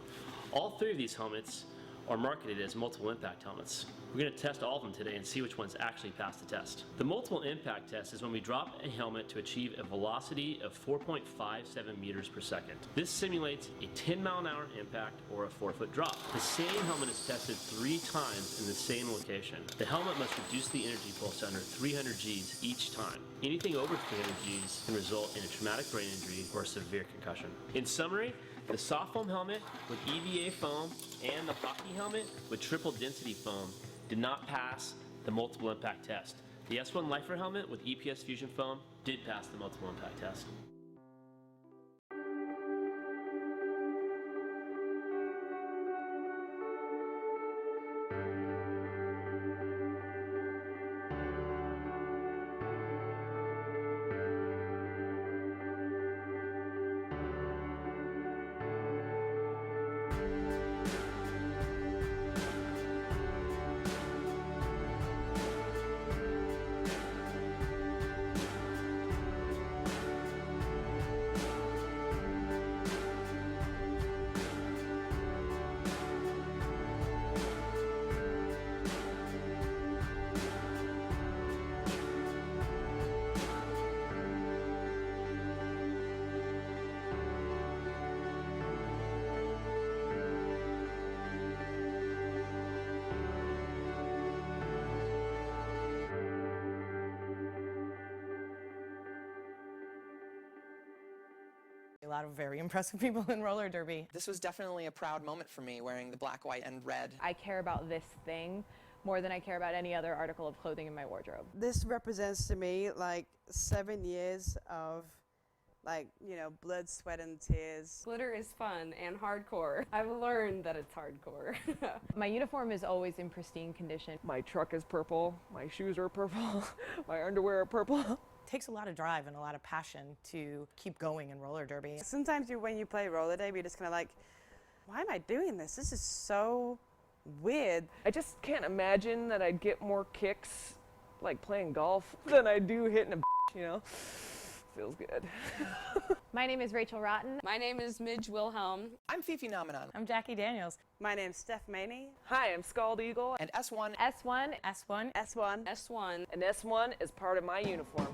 All 3 of these helmets are marketed as multiple impact helmets. We're going to test all of them today and see which ones actually pass the test. The multiple impact test is when we drop a helmet to achieve a velocity of 4.57 meters per second. This simulates a 10-mile-an-hour impact or a 4-foot drop. The same helmet is tested 3 times in the same location. The helmet must reduce the energy pulse to under 300 Gs each time. Anything over 300 Gs can result in a traumatic brain injury or severe concussion. In summary, the soft foam helmet with EVA foam and the hockey helmet with triple density foam did not pass the the multiple impact test. The S1 Lifer helmet with EPS Fusion foam did pass the multiple impact test. A lot of very impressive people in roller derby. This was definitely a proud moment for me, wearing the black, white, and red. I care about this thing more than I care about any other article of clothing in my wardrobe. This represents to me like 7 years of blood, sweat, and tears. Glitter is fun and hardcore. I've learned that it's hardcore. My uniform is always in pristine condition. My truck is purple, my shoes are purple, my underwear are purple. It takes a lot of drive and a lot of passion to keep going in roller derby. Sometimes when you play roller derby, you're just kind of like, why am I doing this? This is so weird. I just can't imagine that I'd get more kicks like playing golf than I do hitting a you know? Feels good. My name is Rachel Rotten. My name is Midge Wilhelm. I'm Fifi Nomenon. I'm Jackie Daniels. My name's Steph Maney. Hi, I'm Scald Eagle. And S1. S1. S1. S1. S1. And S1 is part of my uniform.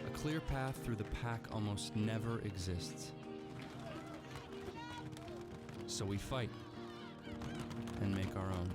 A clear path through the pack almost never exists. So we fight and make our own.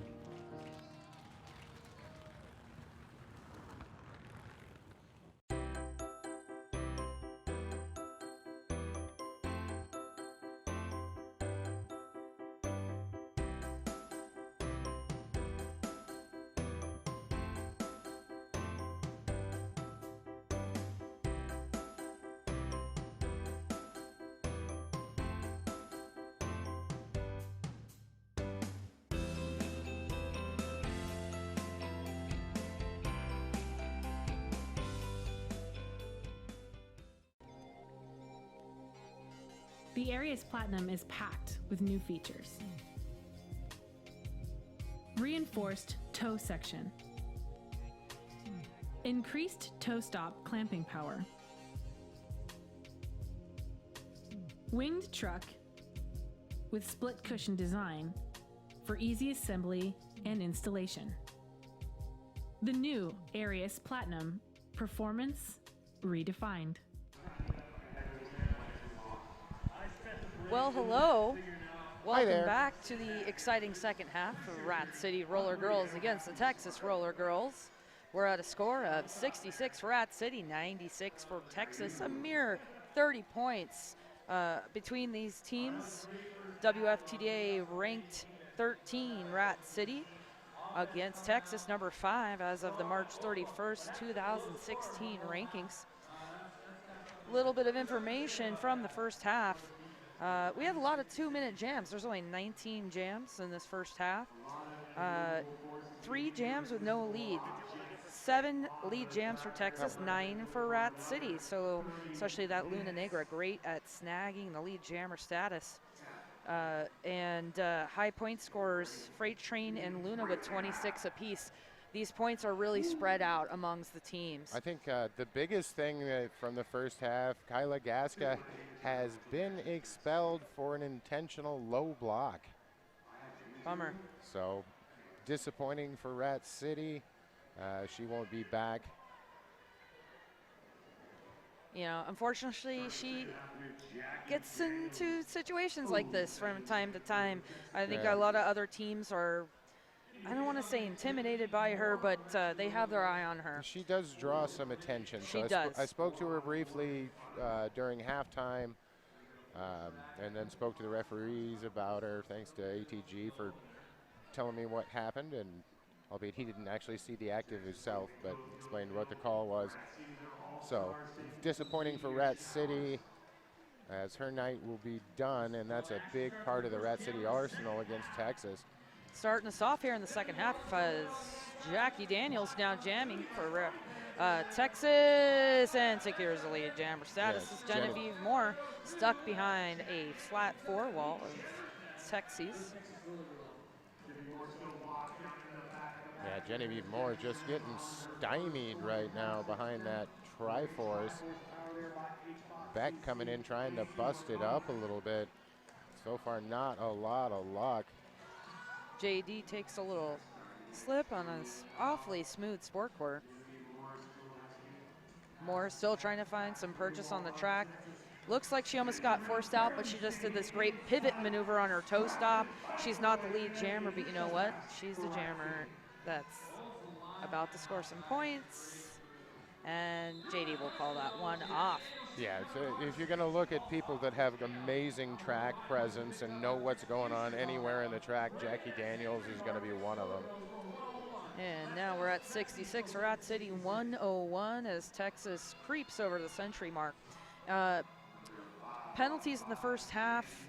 The Arius Platinum is packed with new features. Reinforced toe section. Increased toe stop clamping power. Winged truck with split cushion design for easy assembly and installation. The new Arius Platinum, performance redefined. Well, hello. Hi there. Welcome back to the exciting second half of Rat City Roller Girls against the Texas Roller Girls. We're at a score of 66 for Rat City, 96 for Texas, a mere 30 points between these teams. WFTDA ranked 13 Rat City against Texas, number 5 as of the March 31st, 2016 rankings. A little bit of information from the first half. We had a lot of 2-minute jams. There's only 19 jams in this first half. 3 jams with no lead. 7 lead jams for Texas, 9 for Rat City. So especially that Luna Negra, great at snagging the lead jammer status. And high point scorers, Freight Train and Luna with 26 apiece. These points are really spread out amongst the teams. I think the biggest thing from the first half, Kyla Gaska has been expelled for an intentional low block. Bummer. So disappointing for Rat City. She won't be back. You know, unfortunately, she gets into situations like this from time to time. I think a lot of other teams are, I don't want to say intimidated by her, but they have their eye on her. She does draw some attention. She so does. I spoke to her briefly during halftime, and then spoke to the referees about her, thanks to ATG for telling me what happened, and albeit he didn't actually see the active himself, but explained what the call was. So disappointing for Rat City, as her night will be done, and that's a big part of the Rat City arsenal against Texas. Starting us off here in the second half as Jackie Daniels now jamming for Texas, and secures the lead jammer status. Yes, Is Genevieve Moore stuck behind a flat four wall of Texas. Yeah, Genevieve Moore just getting stymied right now behind that Triforce. Beck coming in trying to bust it up a little bit. So far, not a lot of luck. JD takes a little slip on a awfully smooth sport court. Moore still trying to find some purchase on the track. Looks like she almost got forced out, but she just did this great pivot maneuver on her toe stop. She's not the lead jammer, but you know what? She's the jammer that's about to score some points, and JD will call that one off. Yeah, so if you're going to look at people that have amazing track presence and know what's going on anywhere in the track, Jackie Daniels is going to be one of them. And now we're at 66. We're at City 101 as Texas creeps over the century mark. Penalties in the first half.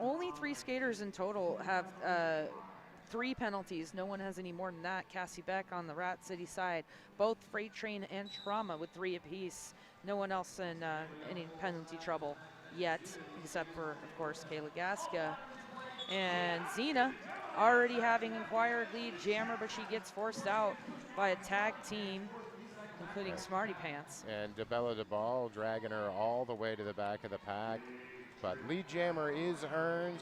Only 3 skaters in total have 3 penalties. No one has any more than that. Cassie Beck on the Rat City side. Both Freight Train and Trauma with 3 apiece. No one else in any penalty trouble yet, except for, of course, Kayla Gaska. And Zena already having acquired lead jammer, but she gets forced out by a tag team, including Smarty Pants. And DeBella DeBall dragging her all the way to the back of the pack. But lead jammer is earned.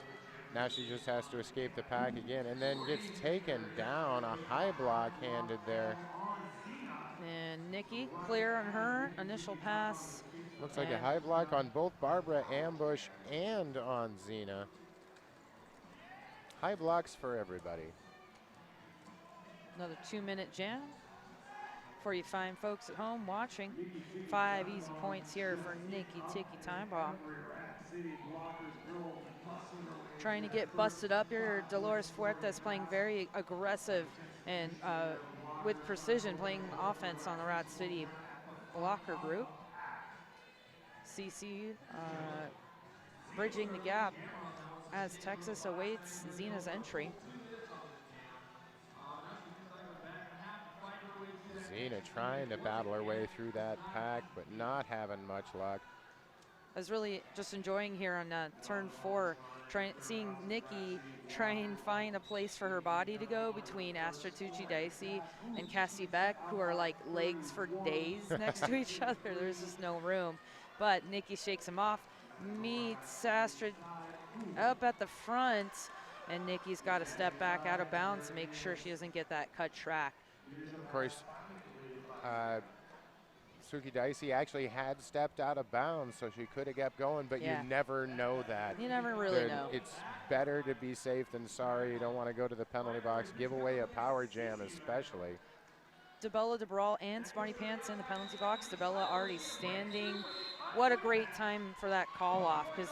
Now she just has to escape the pack again, and then gets taken down. A high block handed there. And Nikki clear on her initial pass. Looks like a high block on both Barbara Ambush and on Zena. High blocks for everybody. Another 2-minute jam for you fine folks at home watching. 5 easy points here for Nikki Tiki Timeball. Trying to get busted up here. Dolores Fuertes playing very aggressive and with precision, playing offense on the Rat City blocker group. CC bridging the gap as Texas awaits Zena's entry. Zena trying to battle her way through that pack, but not having much luck. I was really just enjoying here on turn 4, seeing Nikki try and find a place for her body to go between Astrid Tucci-Dicey and Cassie Beck, who are like legs for days next to each other. There's just no room. But Nikki shakes him off, meets Astrid up at the front, and Nikki's got to step back out of bounds to make sure she doesn't get that cut track. Of course, Suki Dicey actually had stepped out of bounds, so she could have kept going, but you never know that. You never really know. It's better to be safe than sorry. You don't want to go to the penalty box, give away a power jam especially. DeBella DeBrawl and Smarty Pants in the penalty box. DeBella already standing. What a great time for that call off, because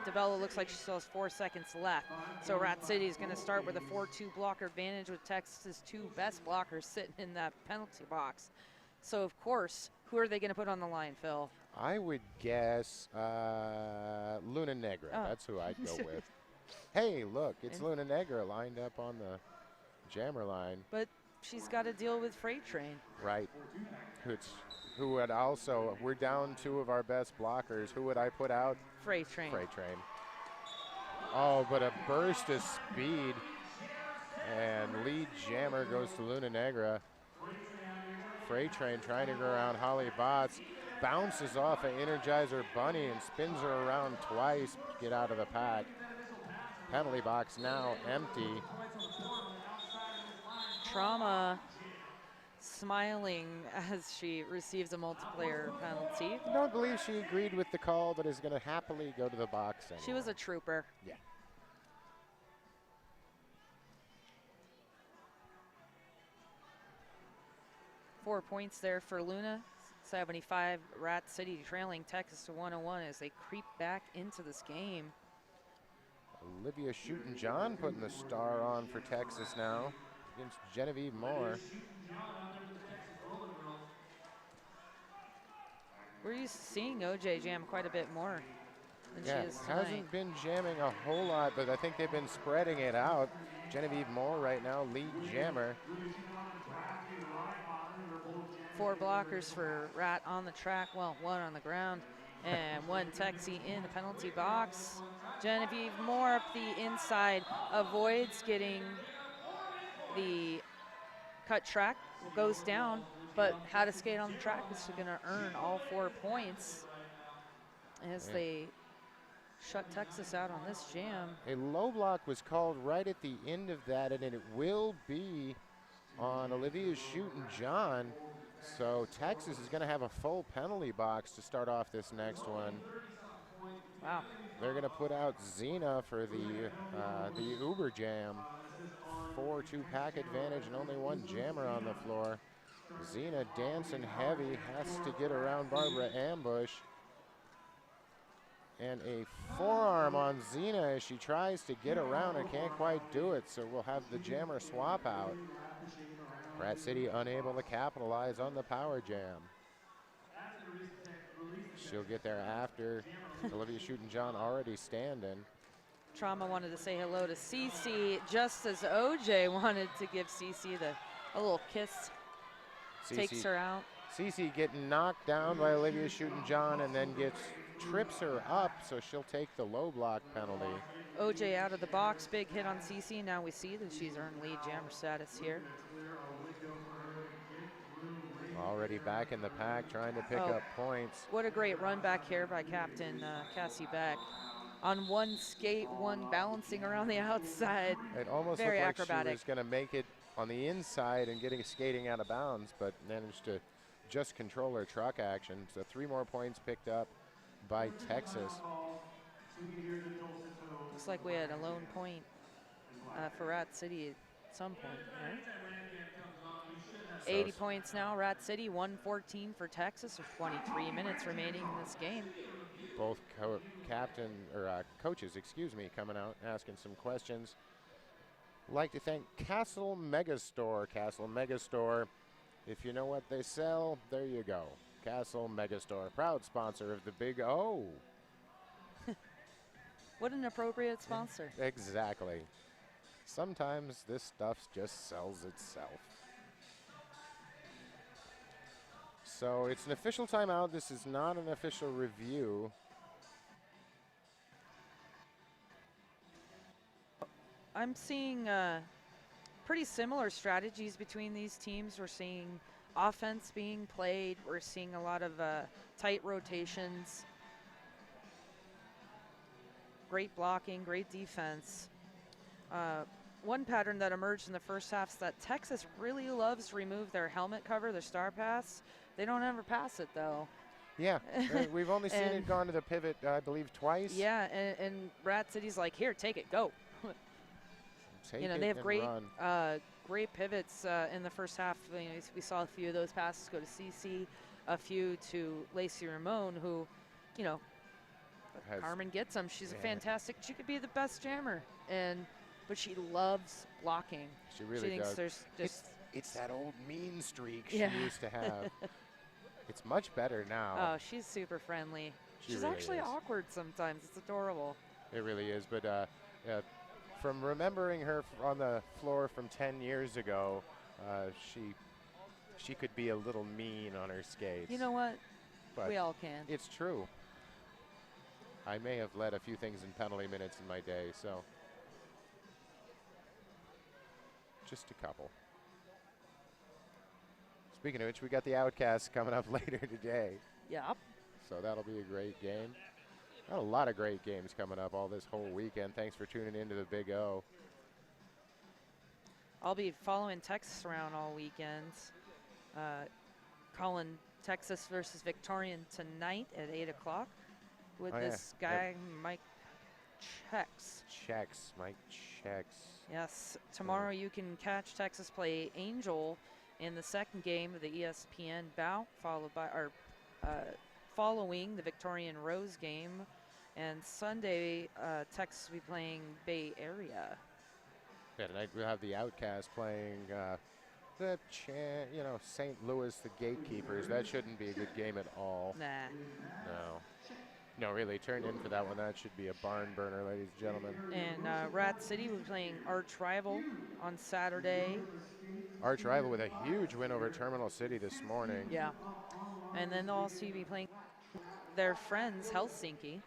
DeBella looks like she still has 4 seconds left. So Rat City is going to start with a 4-2 blocker advantage with Texas' 2 best blockers sitting in that penalty box. So, of course, who are they going to put on the line, Phil? I would guess Luna Negra. Oh. That's who I'd go with. Hey, look, it's Luna Negra lined up on the jammer line. But she's got to deal with Freight Train. Right. Who would also, we're down 2 of our best blockers. Who would I put out? Freight Train. Freight Train. Oh, but a burst of speed. And lead jammer goes to Luna Negra. Freight Train trying to go around Holly Botts. Bounces off an Energizer Bunny and spins her around twice to get out of the pack. Penalty box now empty. Trauma smiling as she receives a multiplayer penalty. I don't believe she agreed with the call, but is going to happily go to the box anyway. She was a trooper. Yeah. Four points there for Luna. 75 Rat City trailing Texas to 101 as they creep back into this game. Olivia Shootin' John putting the star on for Texas now against Genevieve Moore. We're used to seeing OJ jam quite a bit more than she is tonight. Hasn't been jamming a whole lot, but I think they've been spreading it out. Genevieve Moore right now, lead jammer. 4 blockers for Rat on the track, well, 1 on the ground, and 1 Texie in the penalty box. Genevieve Moore up the inside, avoids getting the cut track, goes down, but how to skate on the track is going to earn all 4 points as they shut Texas out on this jam. A low block was called right at the end of that, and it will be on Olivia Shootin' John. So Texas is going to have a full penalty box to start off this next one. Wow. They're going to put out Zena for the Uber jam. 4-2 pack advantage and only 1 jammer on the floor. Zena dancing heavy, has to get around Barbara Ambush. And a forearm on Zena as she tries to get around and can't quite do it, so we'll have the jammer swap out. Rat City unable to capitalize on the power jam. She'll get there after Olivia Shootin' John already standing. Trauma wanted to say hello to Cece just as OJ wanted to give Cece a little kiss. Takes her out. Cece getting knocked down by Olivia Shootin' John and then trips her up, so she'll take the low block penalty. OJ out of the box, big hit on Cece. Now we see that she's earned lead jammer status here. Already back in the pack, trying to pick up points. What a great run back here by Captain Cassie Beck. On 1 skate, 1 balancing around the outside. It almost very looked like acrobatic. she was going to make it on the inside and skating out of bounds, but managed to just control her truck action. So 3 more points picked up by Texas. Looks like we had a lone point for Rat City at some point, right? 80 points now, Rat City, 114 for Texas, with 23 minutes remaining in this game. Both coaches, coming out asking some questions. Like to thank Castle Megastore. Castle Megastore, if you know what they sell, there you go. Castle Megastore, proud sponsor of the Big O. What an appropriate sponsor. Exactly. Sometimes this stuff just sells itself. So it's an official timeout. This is not an official review. I'm seeing pretty similar strategies between these teams. We're seeing offense being played. We're seeing a lot of tight rotations. Great blocking, great defense. One pattern that emerged in the first half is that Texas really loves to remove their helmet cover, their star pass. They don't ever pass it, though. Yeah, we've only seen it gone to the pivot, I believe, twice. Yeah, and Rat City's like, here, take it, go. They have great pivots in the first half. We saw a few of those passes go to CC, a few to Lacey Ramon, who, Carmen gets them. She's a fantastic. She could be the best jammer, but she loves blocking. She really thinks does. There's just it's that old mean streak yeah. she used to have. It's much better now. Oh, she's super friendly. She's really actually is. awkward sometimes. It's adorable. It really is, but from remembering her on the floor from 10 years ago, she could be a little mean on her skates. You know what? But we all can. It's true. I may have led a few things in penalty minutes in my day, so just a couple. Speaking of which, we got the Outcasts coming up later today. Yep. So that'll be a great game. Got a lot of great games coming up all this whole weekend. Thanks for tuning into the Big O. I'll be following Texas around all weekend. Calling Texas versus Victorian tonight at 8 o'clock with this guy, Mike Checks. Mike Checks. Yes. Tomorrow you can catch Texas play Angel in the second game of the ESPN bout, following the Victorian Rose game And Sunday, Texas will be playing Bay Area. Yeah, tonight we'll have the Outcast playing St. Louis, the Gatekeepers. That shouldn't be a good game at all. Nah. No, really, turn in for that one. That should be a barn burner, ladies and gentlemen. And Rat City will be playing Arch Rival on Saturday. Arch Rival with a huge win over Terminal City this morning. Yeah. And then they'll also be playing their friends, Helsinki.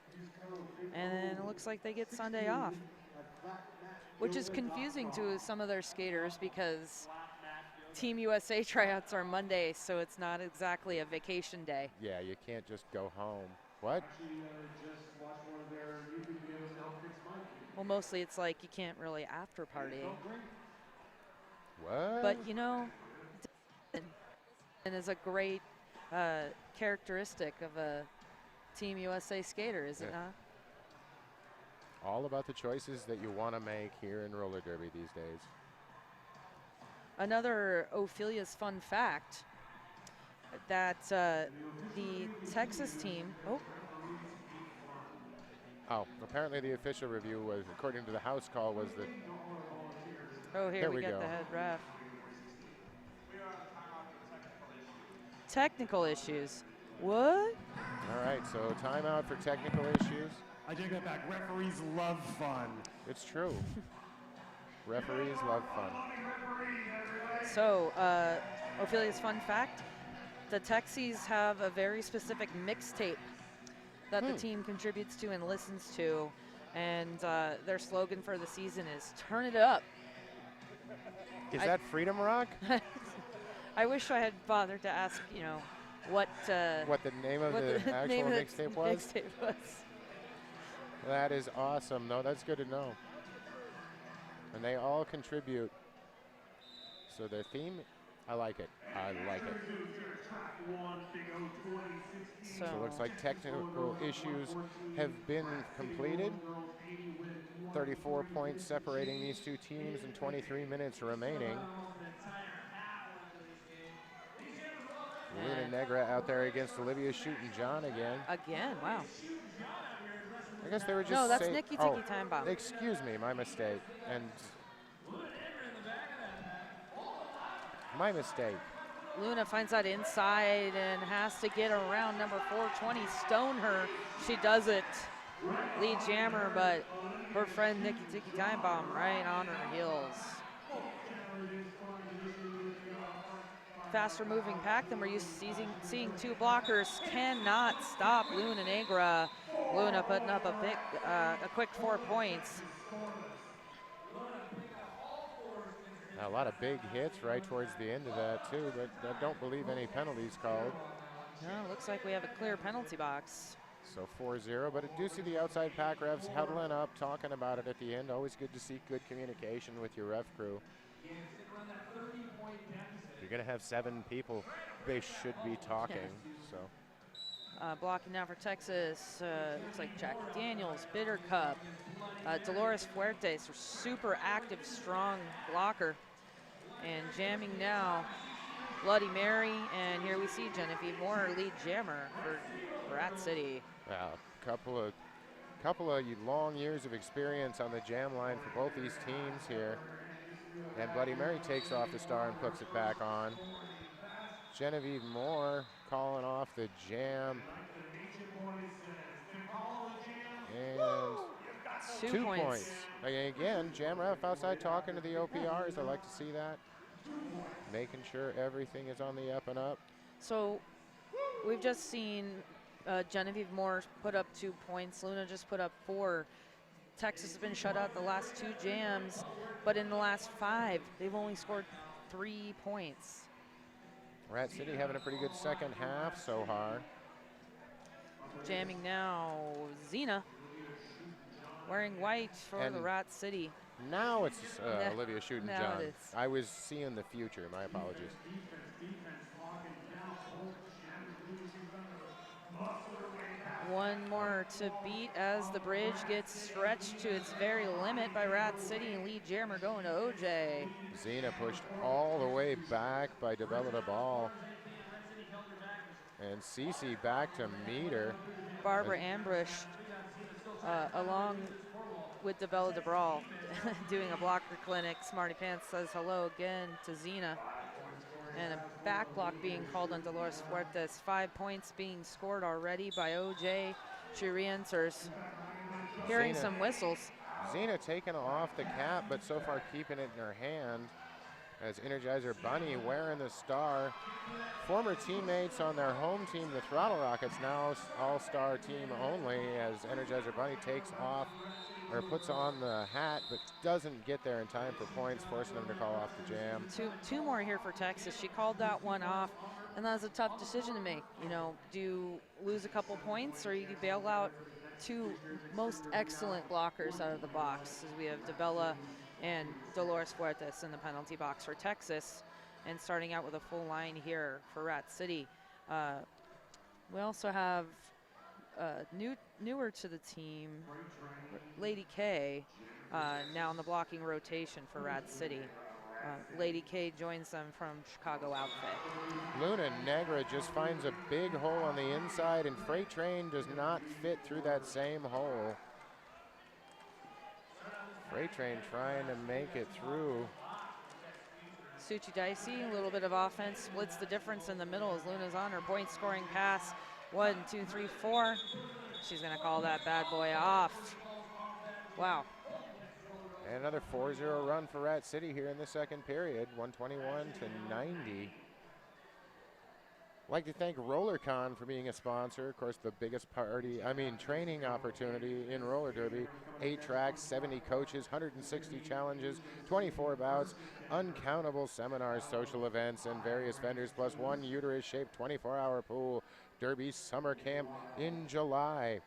And then it looks like they get Sunday off, which is confusing to some of their skaters because Team USA tryouts are Monday, so it's not exactly a vacation day. Yeah, you can't just go home. What? Well, mostly it's like you can't really after party. What? But you know, and is a great characteristic of a Team USA skater, is it not? All about the choices that you want to make here in roller derby these days. Another Ophelia's fun fact that the Texas team. Oh, apparently the official review was, according to the house call, was that. Oh, here we got the head ref. Technical issues. What? All right, so timeout for technical issues. I take that back. Referees love fun. It's true. Referees love fun. So, Ophelia's fun fact, the Texies have a very specific mixtape that the team contributes to and listens to, and their slogan for the season is "Turn it up." Is that Freedom Rock? I wish I had bothered to ask, what the name of the actual mixtape was? That is awesome. No, that's good to know. And they all contribute. So their theme, I like it. I like it. So it looks like technical issues have been completed. 34 points separating these two teams and 23 minutes remaining. Luna Negra out there against Olivia shooting John again. Again, wow. I guess they were just No, that's Nikki Tiki Time Bomb. Excuse me, my mistake. And my mistake. Luna finds that inside and has to get around number 420, stone her. She does it. Lead jammer, but her friend Nikki Tiki Time Bomb right on her heels. Faster moving pack than we're used to seeing two blockers cannot stop Luna Negra. Luna putting up a quick 4 points. Now, a lot of big hits right towards the end of that too, but I don't believe any penalties called. No, looks like we have a clear penalty box. So 4-0, but I do see the outside pack refs huddling up, talking about it at the end. Always good to see good communication with your ref crew. If you're going to have 7 people, they should be talking. So blocking now for Texas, looks like Jackie Daniels, Bitter Cup, Dolores Fuertes, super active, strong blocker. And jamming now, Bloody Mary, and here we see Genevieve Moore, lead jammer for Rat City. Wow, couple of long years of experience on the jam line for both these teams here. And Bloody Mary takes off the star and puts it back on. Genevieve Moore calling off the jam. And 2 points. Again, jam ref outside talking to the OPRs. I like to see that. Making sure everything is on the up and up. So we've just seen Genevieve Moore put up 2 points. Luna just put up 4. Texas has been shut out the last 2 jams, but in the last 5, they've only scored 3 points. Rat City having a pretty good second half so far. Jamming now, Zena, wearing white for the Rat City. Now it's Olivia shooting John. It is. I was seeing the future. My apologies. One more to beat as the bridge gets stretched to its very limit by Rat City, and lead jammer going to OJ. Zena pushed all the way back by Developed Ball. And Cece back to meet her. Barbara Ambush along with DeBella DeBrawl doing a blocker clinic. Smarty Pants says hello again to Zena. And a back block being called on Dolores Fuertes. 5 points being scored already by OJ. She re-enters. Hearing Zena, some whistles. Zena taking off the cap, but so far keeping it in her hand. As Energizer Bunny wearing the star. Former teammates on their home team, the Throttle Rockets, now all-star team only, as Energizer Bunny takes off or puts on the hat, but doesn't get there in time for points, forcing them to call off the jam. Two more here for Texas. She called that one off, and that was a tough decision to make. You know, do you lose a couple points, or you bail out two most excellent blockers out of the box? As we have DeBella and Dolores Fuertes in the penalty box for Texas. And starting out with a full line here for Rat City. We also have newer to the team, Lady K, now in the blocking rotation for Rat City. Lady K joins them from Chicago outfit. Luna Negra just finds a big hole on the inside, and Freight Train does not fit through that same hole. Freight Train trying to make it through. Suchi Dicey, a little bit of offense, splits the difference in the middle as Luna's on her point scoring pass. 1, 2, 3, 4. She's gonna call that bad boy off. Wow. And another 4-0 run for Rat City here in the second period, 121 to 90. I'd like to thank RollerCon for being a sponsor. Of course, the biggest training opportunity in roller derby. 8 tracks, 70 coaches, 160 challenges, 24 bouts, uncountable seminars, social events, and various vendors, plus 1 uterus-shaped 24-hour pool. Derby summer camp in July.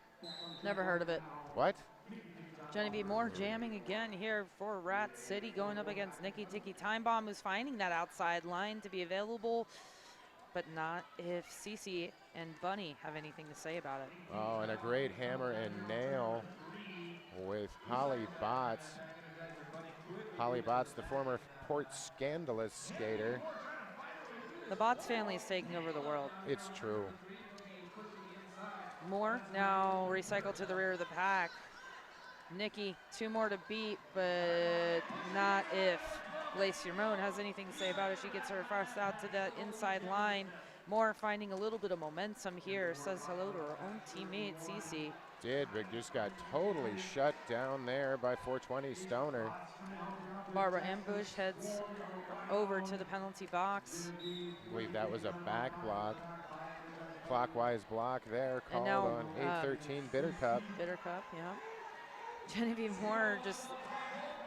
Never heard of it. What? Genevieve Moore jamming again here for Rat City, going up against Nikki Tiki Time Bomb, who's finding that outside line to be available, but not if Cece and Bunny have anything to say about it. Oh, and a great hammer and nail with Holly Botts. Holly Botts, the former Port Scandalous skater. The Botts family is taking over the world. It's true. Moore now recycled to the rear of the pack. Nikki, 2 more to beat, but not if Lacey Ramon has anything to say about it. She gets her first out to that inside line. Moore finding a little bit of momentum here. Says hello to her own teammate, Cece. Did, but just got totally shut down there by 420 Stoner. Barbara Ambush heads over to the penalty box. I believe that was a back block. Clockwise block there, called now, on 813 Bitter Cup. Bitter Cup, yeah. Genevieve Moore just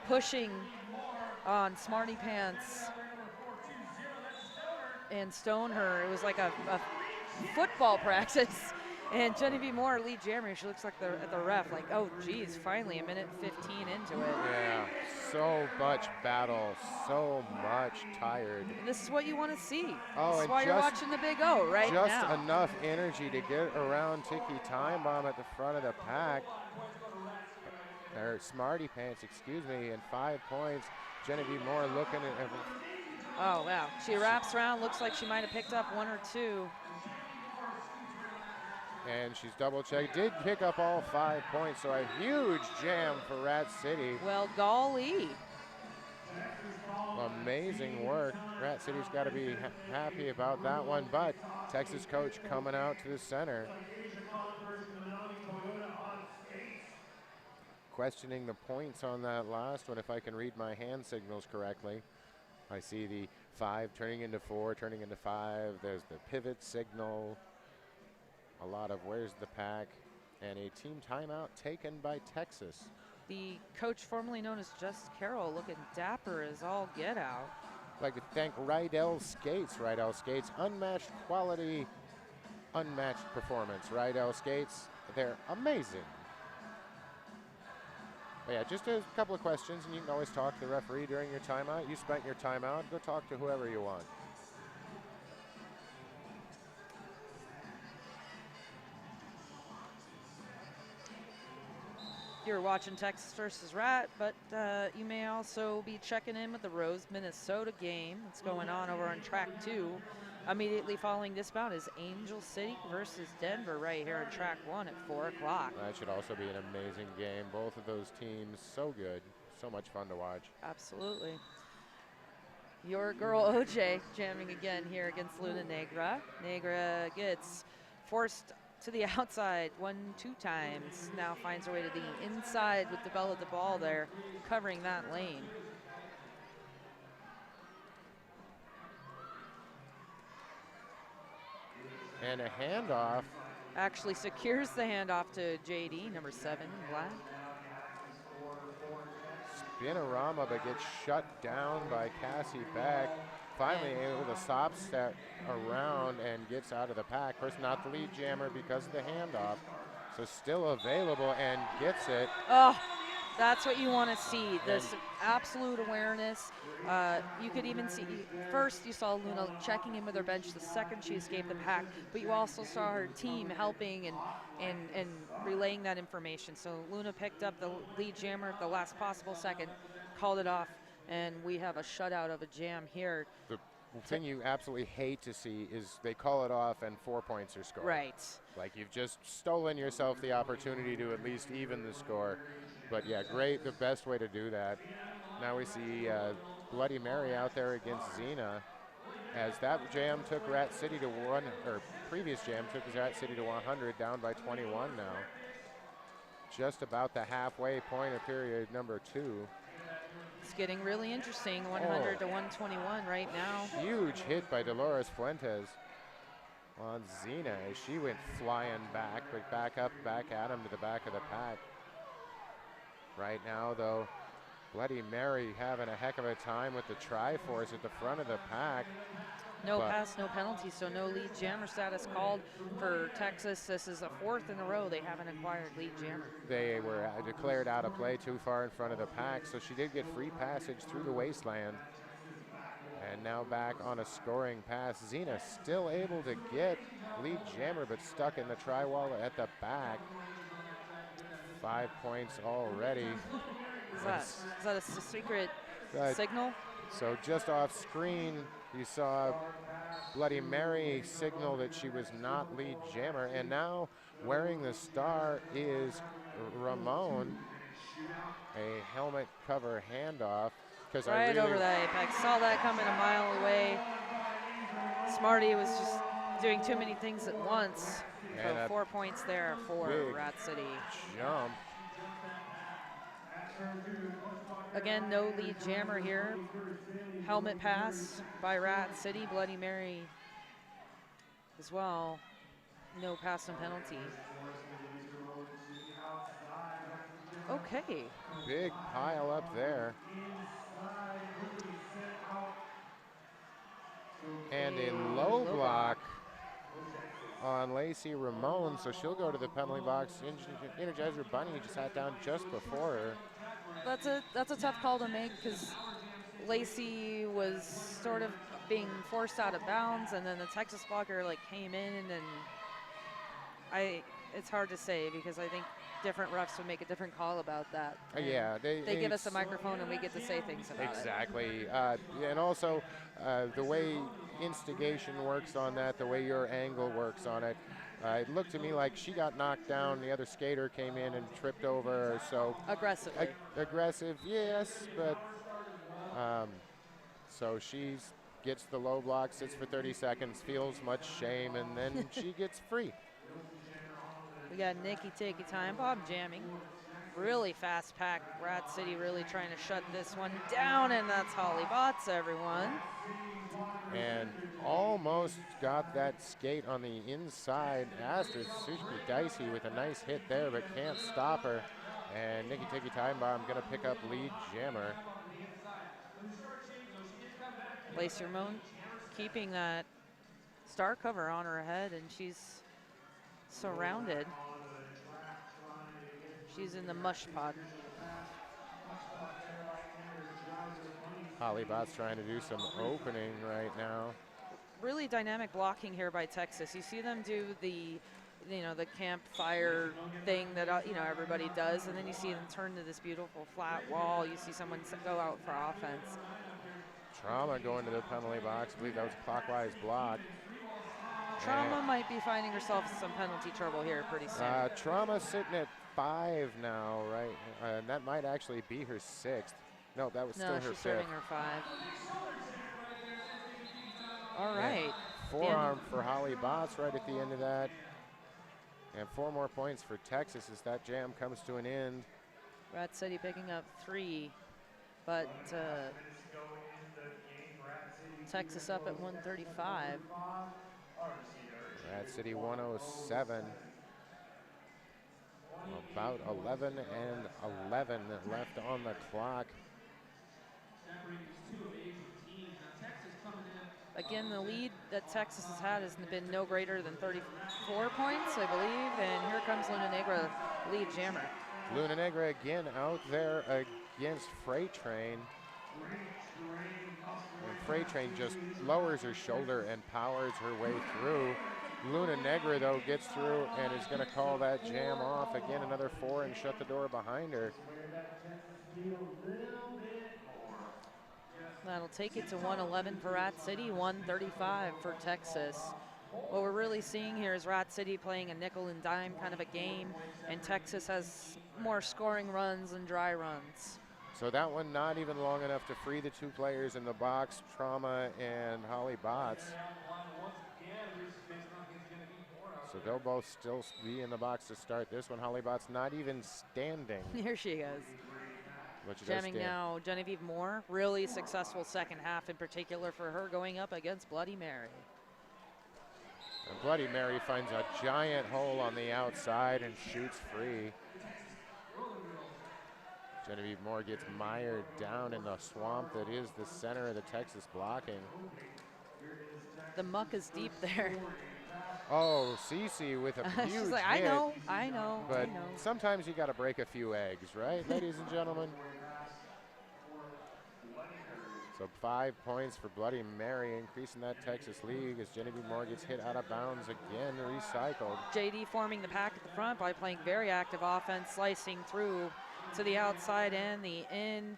pushing on Smarty Pants and Stoner. It was like a football practice. And Genevieve Moore, lead jammer, she looks like at the ref, like, oh, geez, finally a minute 15 into it. Yeah, so much battle, so much tired. And this is what you want to see. Oh, this is why you're watching the Big O right now. Just enough energy to get around Tiki Time Bomb at the front of the pack. Or Smarty Pants, excuse me, and 5 points. Genevieve Moore looking at Oh, wow. She wraps around, looks like she might have picked up 1 or 2. And she's double checked, did pick up all 5 points, so a huge jam for Rat City. Well, golly. Amazing work. Rat City's got to be happy about that one, but Texas coach coming out to the center. Questioning the points on that last one, if I can read my hand signals correctly. I see the 5 turning into 4, turning into 5. There's the pivot signal. A lot of where's the pack, and a team timeout taken by Texas. The coach formerly known as Just Carroll looking dapper as all get out. I'd like to thank Rydell Skates. Rydell Skates, unmatched quality, unmatched performance. Rydell Skates, they're amazing. But yeah, just a couple of questions, and you can always talk to the referee during your timeout. You spent your timeout, go talk to whoever you want. You're watching Texas versus Rat, but you may also be checking in with the Rose, Minnesota game that's going on over on track 2 Immediately following this bout is Angel City versus Denver right here on track 1 at 4 o'clock. That should also be an amazing game. Both of those teams so good. So much fun to watch. Absolutely. Your girl OJ jamming again here against Luna Negra. Negra gets forced to the outside 1-2 times. Now finds her way to the inside with the bell of the ball there, covering that lane. And a handoff. Actually secures the handoff to JD, number 7 in black. Spinorama, but gets shut down by Cassie Beck. Finally able to stop step around and gets out of the pack. Of course, not the lead jammer because of the handoff. So still available and gets it. Oh, that's what you want to see. This absolute awareness. You could even see, first you saw Luna checking in with her bench the second she escaped the pack, but you also saw her team helping and relaying that information. So Luna picked up the lead jammer at the last possible second, called it off, and we have a shutout of a jam here. The thing you absolutely hate to see is they call it off and 4 points are scored. Right. Like you've just stolen yourself the opportunity to at least even the score. But yeah, great, the best way to do that. Now we see Bloody Mary out there against Xena, as that jam took Rat City to previous jam took Rat City to 100, down by 21 now. Just about the halfway point of period number 2. It's getting really interesting, 100 to 121 right now. Huge hit by Dolores Fuentes on Xena as she went flying back, but back at him to the back of the pack. Right now, though, Bloody Mary having a heck of a time with the Triforce at the front of the pack. No pass, no penalty, so no lead jammer status called for Texas. This is the 4th in a row they haven't acquired lead jammer. They were declared out of play too far in front of the pack, so she did get free passage through the wasteland. And now back on a scoring pass. Xena still able to get lead jammer, but stuck in the tri-wall at the back. 5 points already. Is that a secret signal? So just off screen, you saw Bloody Mary signal that she was not lead jammer, and now wearing the star is Ramon. A helmet cover handoff. Right over the apex. Saw that coming a mile away. Smarty was just doing too many things at once. So 4 points there for Rat City. Jump. Again, no lead jammer here. Helmet pass by Rat City. Bloody Mary as well. No pass and penalty. Okay. Big pile up there. And a low block on Lacey Ramon, so she'll go to the penalty box. Energizer Bunny just sat down just before her. That's a tough call to make because Lacey was sort of being forced out of bounds, and then the Texas blocker came in, and it's hard to say because I think different refs would make a different call about that. Yeah, they give us a microphone and we get to say things about it. And also the way instigation works on that, the way your angle works on it. It looked to me like she got knocked down. The other skater came in and tripped over her. So aggressively. Aggressive, yes, but so she gets the low block, sits for 30 seconds, feels much shame, and then she gets free. We got Nikki Takey Time Bomb jamming. Really fast pack. Rat City really trying to shut this one down, and that's Holly Bots, everyone. And almost got that skate on the inside. Aster super dicey with a nice hit there, but can't stop her. And Nikki Takey Time Bomb gonna pick up lead jammer. Lacey Ramon keeping that star cover on her head, and she's surrounded. She's in the mush pod. Hollybot's trying to do some opening right now. Really dynamic blocking here by Texas. You see them do the campfire thing that everybody does, and then you see them turn to this beautiful flat wall. You see someone go out for offense. Trauma going to the penalty box. I believe that was a clockwise block. Trauma might be finding herself some penalty trouble here pretty soon. Trauma sitting at 5 now, right? And that might actually be her 6th. No, that was still her 5th. No, she's serving her 5. All right. Yeah. Forearm for Holly Botts right at the end of that. And 4 more points for Texas as that jam comes to an end. Rat City picking up 3, but Texas up at 135. Rat City 107. About 11 and 11 left on the clock. Again, the lead that Texas has had has been no greater than 34 points, I believe. And here comes Luna Negra, lead jammer. Luna Negra again out there against Freight Train. And Freight Train just lowers her shoulder and powers her way through. Luna Negra, though, gets through and is going to call that jam off. Again, another 4 and shut the door behind her. That'll take it to 111 for Rat City, 135 for Texas. What we're really seeing here is Rat City playing a nickel and dime kind of a game, and Texas has more scoring runs than dry runs. So that one not even long enough to free the 2 players in the box, Trauma and Holly Botts. So they'll both still be in the box to start this one. Holly Botts not even standing. Here she is. Jamming now, Genevieve Moore. Really successful second half in particular for her going up against Bloody Mary. And Bloody Mary finds a giant hole on the outside and shoots free. Genevieve Moore gets mired down in the swamp that is the center of the Texas blocking. The muck is deep there. Oh, Cece with a huge She's like, hit. I know. But sometimes you got to break a few eggs, right, ladies and gentlemen? So 5 points for Bloody Mary, increasing that Texas lead as Genevieve Moore gets hit out of bounds again, recycled. JD forming the pack at the front by playing very active offense, slicing through to the outside and the in.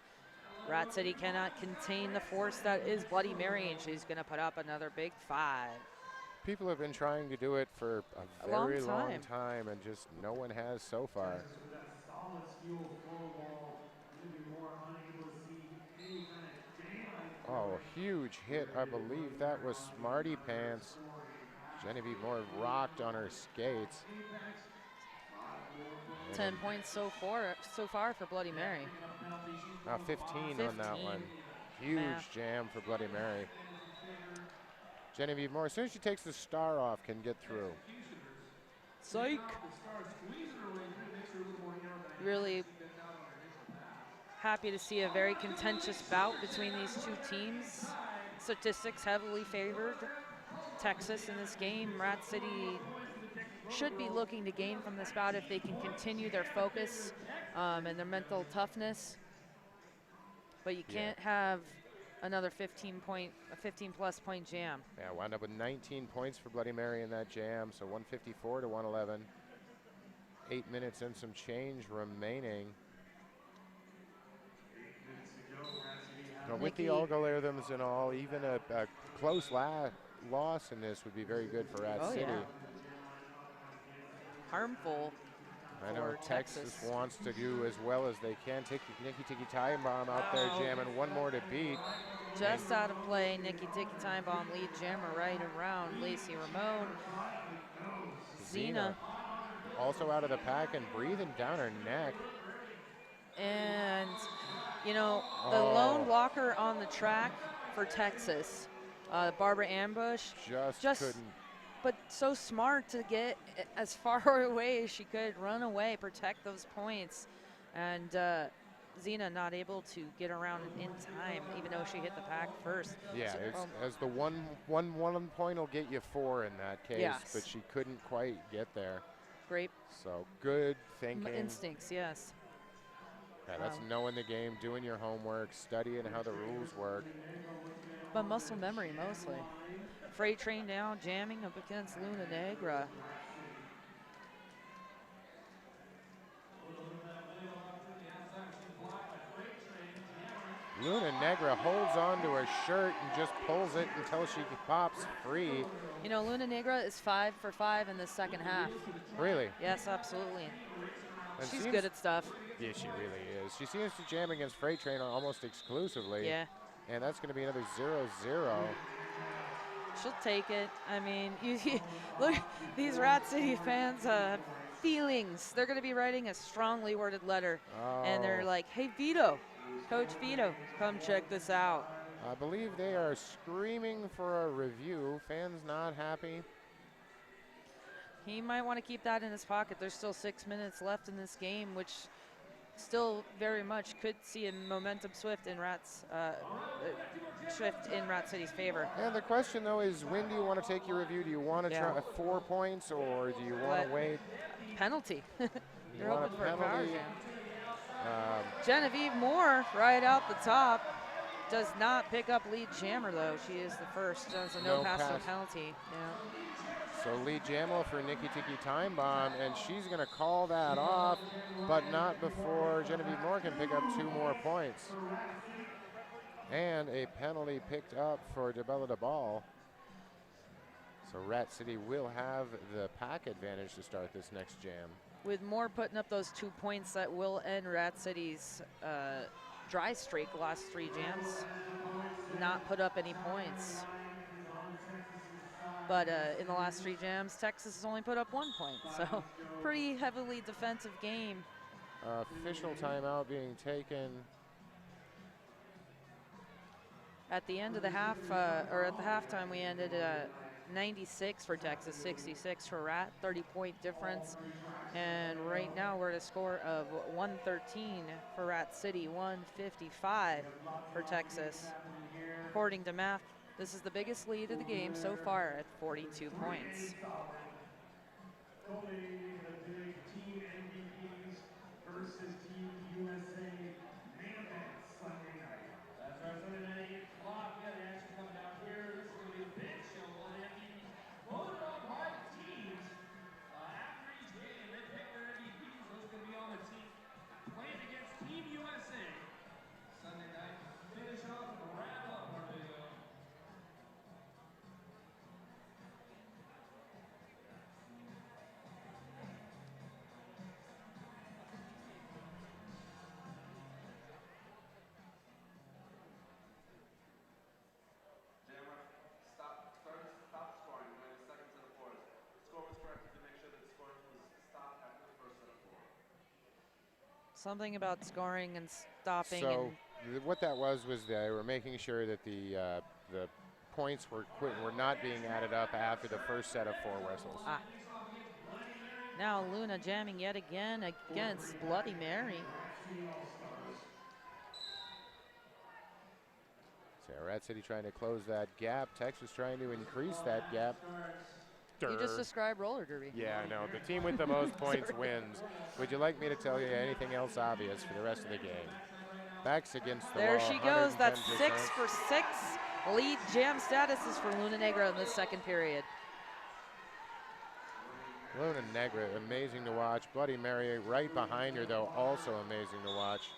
Rat City cannot contain the force that is Bloody Mary, and she's going to put up another big 5. People have been trying to do it for a very long time, and just no one has so far. Oh, huge hit. I believe that was Smarty Pants. Genevieve Moore rocked on her skates. 10 points so far for Bloody Mary. 15 on that one. Huge jam for Bloody Mary. Genevieve Moore, as soon as she takes the star off, can get through. Psych. Really happy to see a very contentious bout between these 2 teams. Statistics heavily favored Texas in this game. Rat City should be looking to gain from this bout if they can continue their focus and their mental toughness. But you can't have another 15-plus point jam. Yeah, wound up with 19 points for Bloody Mary in that jam, so 154 to 111. 8 minutes and some change remaining. Now, with the algorithms and all, even a close loss in this would be very good for Rat City. Yeah. Harmful. I know Texas wants to do as well as they can. Nikki Tiki Time Bomb out there jamming, 1 more to beat. Just out of play, Nikki Tiki Time Bomb lead jammer right around Lacey Ramon. Zena. Also out of the pack and breathing down her neck. And, you know, the lone blocker on the track for Texas, Barbara Ambush, just couldn't. But so smart to get as far away as she could, run away, protect those points. And Zena not able to get around in time, even though she hit the pack first. Yeah, so, as the one point will get you 4 in that case, but she couldn't quite get there. Great. So good thinking. Instincts, yes. Yeah, that's knowing the game, doing your homework, studying how the rules work. But muscle memory mostly. Freight Train now jamming up against Luna Negra. Luna Negra holds on to her shirt and just pulls it until she pops free. You know, Luna Negra is 5 for 5 in the second half. Really? Yes, absolutely. And She's good at stuff. Yeah, she really is. She seems to jam against Freight Train almost exclusively. Yeah. And that's going to be another 0-0. She'll take it. I mean, look, these Rat City fans have feelings. They're going to be writing a strongly worded letter. And they're like, hey, Vito, Coach Vito, come check this out. I believe they are screaming for a review. Fans not happy. He might want to keep that in his pocket. There's still 6 minutes left in this game, which still very much could see a momentum shift in Rat City's favor. And the question, though, is when do you want to take your review? Do you want to try 4 points, or do you want to wait? Penalty. You're want hoping a for a power penalty? jam. Genevieve Moore, right out the top, does not pick up lead jammer, though. She is the first. So no pass, no penalty. Yeah. So lead jammer for Nikki Tiki Time Bomb, and she's going to call that off, but not before Genevieve Moore can pick up 2 more points. And a penalty picked up for DeBella DeBall. So Rat City will have the pack advantage to start this next jam. With Moore putting up those 2 points, that will end Rat City's dry streak the last 3 jams. Not put up any points. But in the last 3 jams, Texas has only put up 1 point. So pretty heavily defensive game. Official timeout being taken. At the end of the half, or at the halftime, we ended 96 for Texas, 66 for Rat, 30-point difference. And right now we're at a score of 113 for Rat City, 155 for Texas. According to math, this is the biggest lead of the game so far at 42 points. Team MVPs versus Team USA main event Sunday night. That's right, Sunday night, 8 o'clock. We got the action coming out here. This is going to be a big show. We'll have MVPs voted on by the teams. After each game, they pick their MVPs. Those are going to be on the team playing against Team USA. Sunday night, finish off with a wrap-up party. Something about scoring and stopping. So what that was they were making sure that the points were not being added up after the first set of 4 whistles. Now Luna jamming yet again against Bloody Mary. So Rat City trying to close that gap. Texas trying to increase that gap. You just described roller derby. Yeah, I know. The team with the most points wins. Would you like me to tell you anything else obvious for the rest of the game? Backs against the There wall, she goes. That's 110%. 6 for 6. Lead jam status is for Luna Negra in the second period. Luna Negra, amazing to watch. Bloody Mary right behind her, though, also amazing to watch.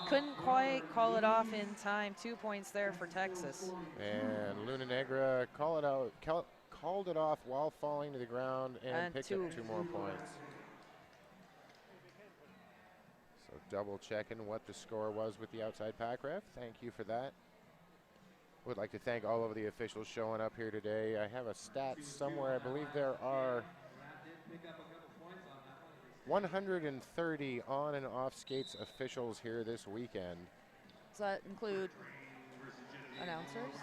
Couldn't quite call it off in time. 2 points there for Texas. And Luna Negra called it off while falling to the ground and picked up 2 more points. So double checking what the score was with the outside pack ref. Thank you for that. Would like to thank all of the officials showing up here today. I have a stat somewhere. I believe there are 130 on and off skates officials here this weekend. Does that include announcers?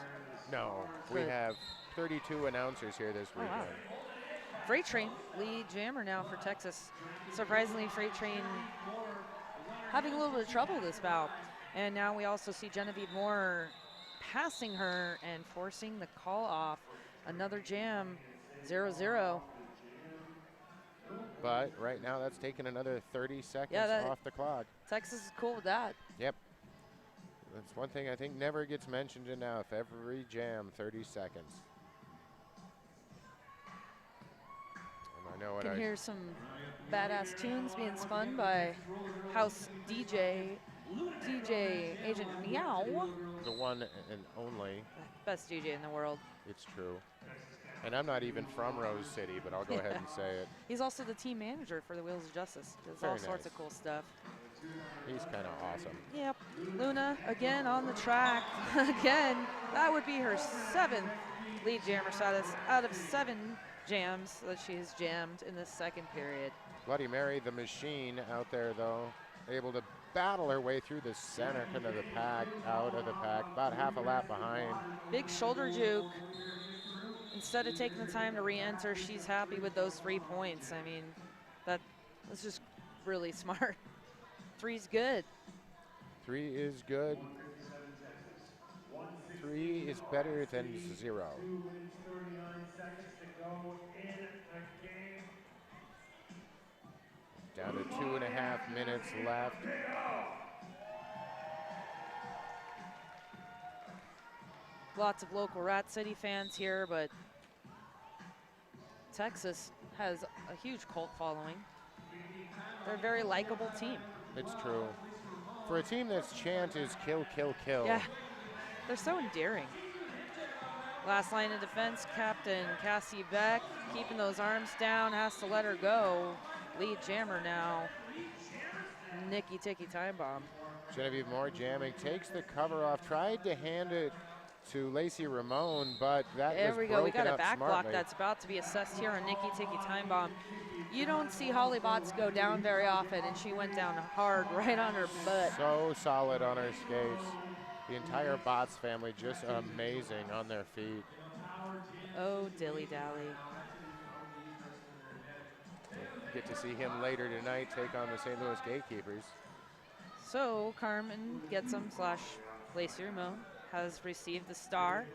No, we have 32 announcers here this weekend. Wow. Freight Train, lead jammer now for Texas. Surprisingly, Freight Train having a little bit of trouble this bout. And now we also see Genevieve Moore passing her and forcing the call off. Another jam, 0-0. But right now that's taken another 30 seconds off the clock. Texas is cool with that. Yep. That's one thing I think never gets mentioned enough. Every jam, 30 seconds. And I know what You can hear some badass tunes being spun by house DJ DJ Agent Meow. The one and only. Best DJ in the world. It's true. And I'm not even from Rose City, but I'll go ahead and say it. He's also the team manager for the Wheels of Justice. Does Very all sorts nice. of cool stuff. He's kind of awesome. Yep. Luna again on the track. Again, that would be her 7th lead jammer status out of 7 jams that she has jammed in this second period. Bloody Mary, the machine out there, though, able to battle her way through the center kind of the pack, out of the pack, about half a lap behind. Big shoulder juke. Instead of taking the time to re-enter, she's happy with those 3 points. I mean, that's just really smart. 3's good. 3 is good. 3 is better than 0. 2 minutes, 39 seconds to go in the game. Down to 2.5 minutes left. Lots of local Rat City fans here, but Texas has a huge cult following. They're a very likable team. It's true. For a team that's chant is kill, kill, kill. Yeah, they're so endearing. Last line of defense, Captain Cassie Beck, keeping those arms down, has to let her go. Lead jammer now, Nikki Ticky Time Bomb. Genevieve Moore jamming, takes the cover off, tried to hand it to Lacey Ramon, but that there was we go. We got a broken up back block smartly. that's about to be assessed here on Nikki Ticky Time Bomb. You don't see Holly Bots go down very often, and she went down hard right on her butt. So solid on her skates. The entire Bots family just amazing on their feet. Oh, dilly dally. Get to see him later tonight take on the St. Louis Gatekeepers. So Carmen Getsum / Lacey Ramon has received the star.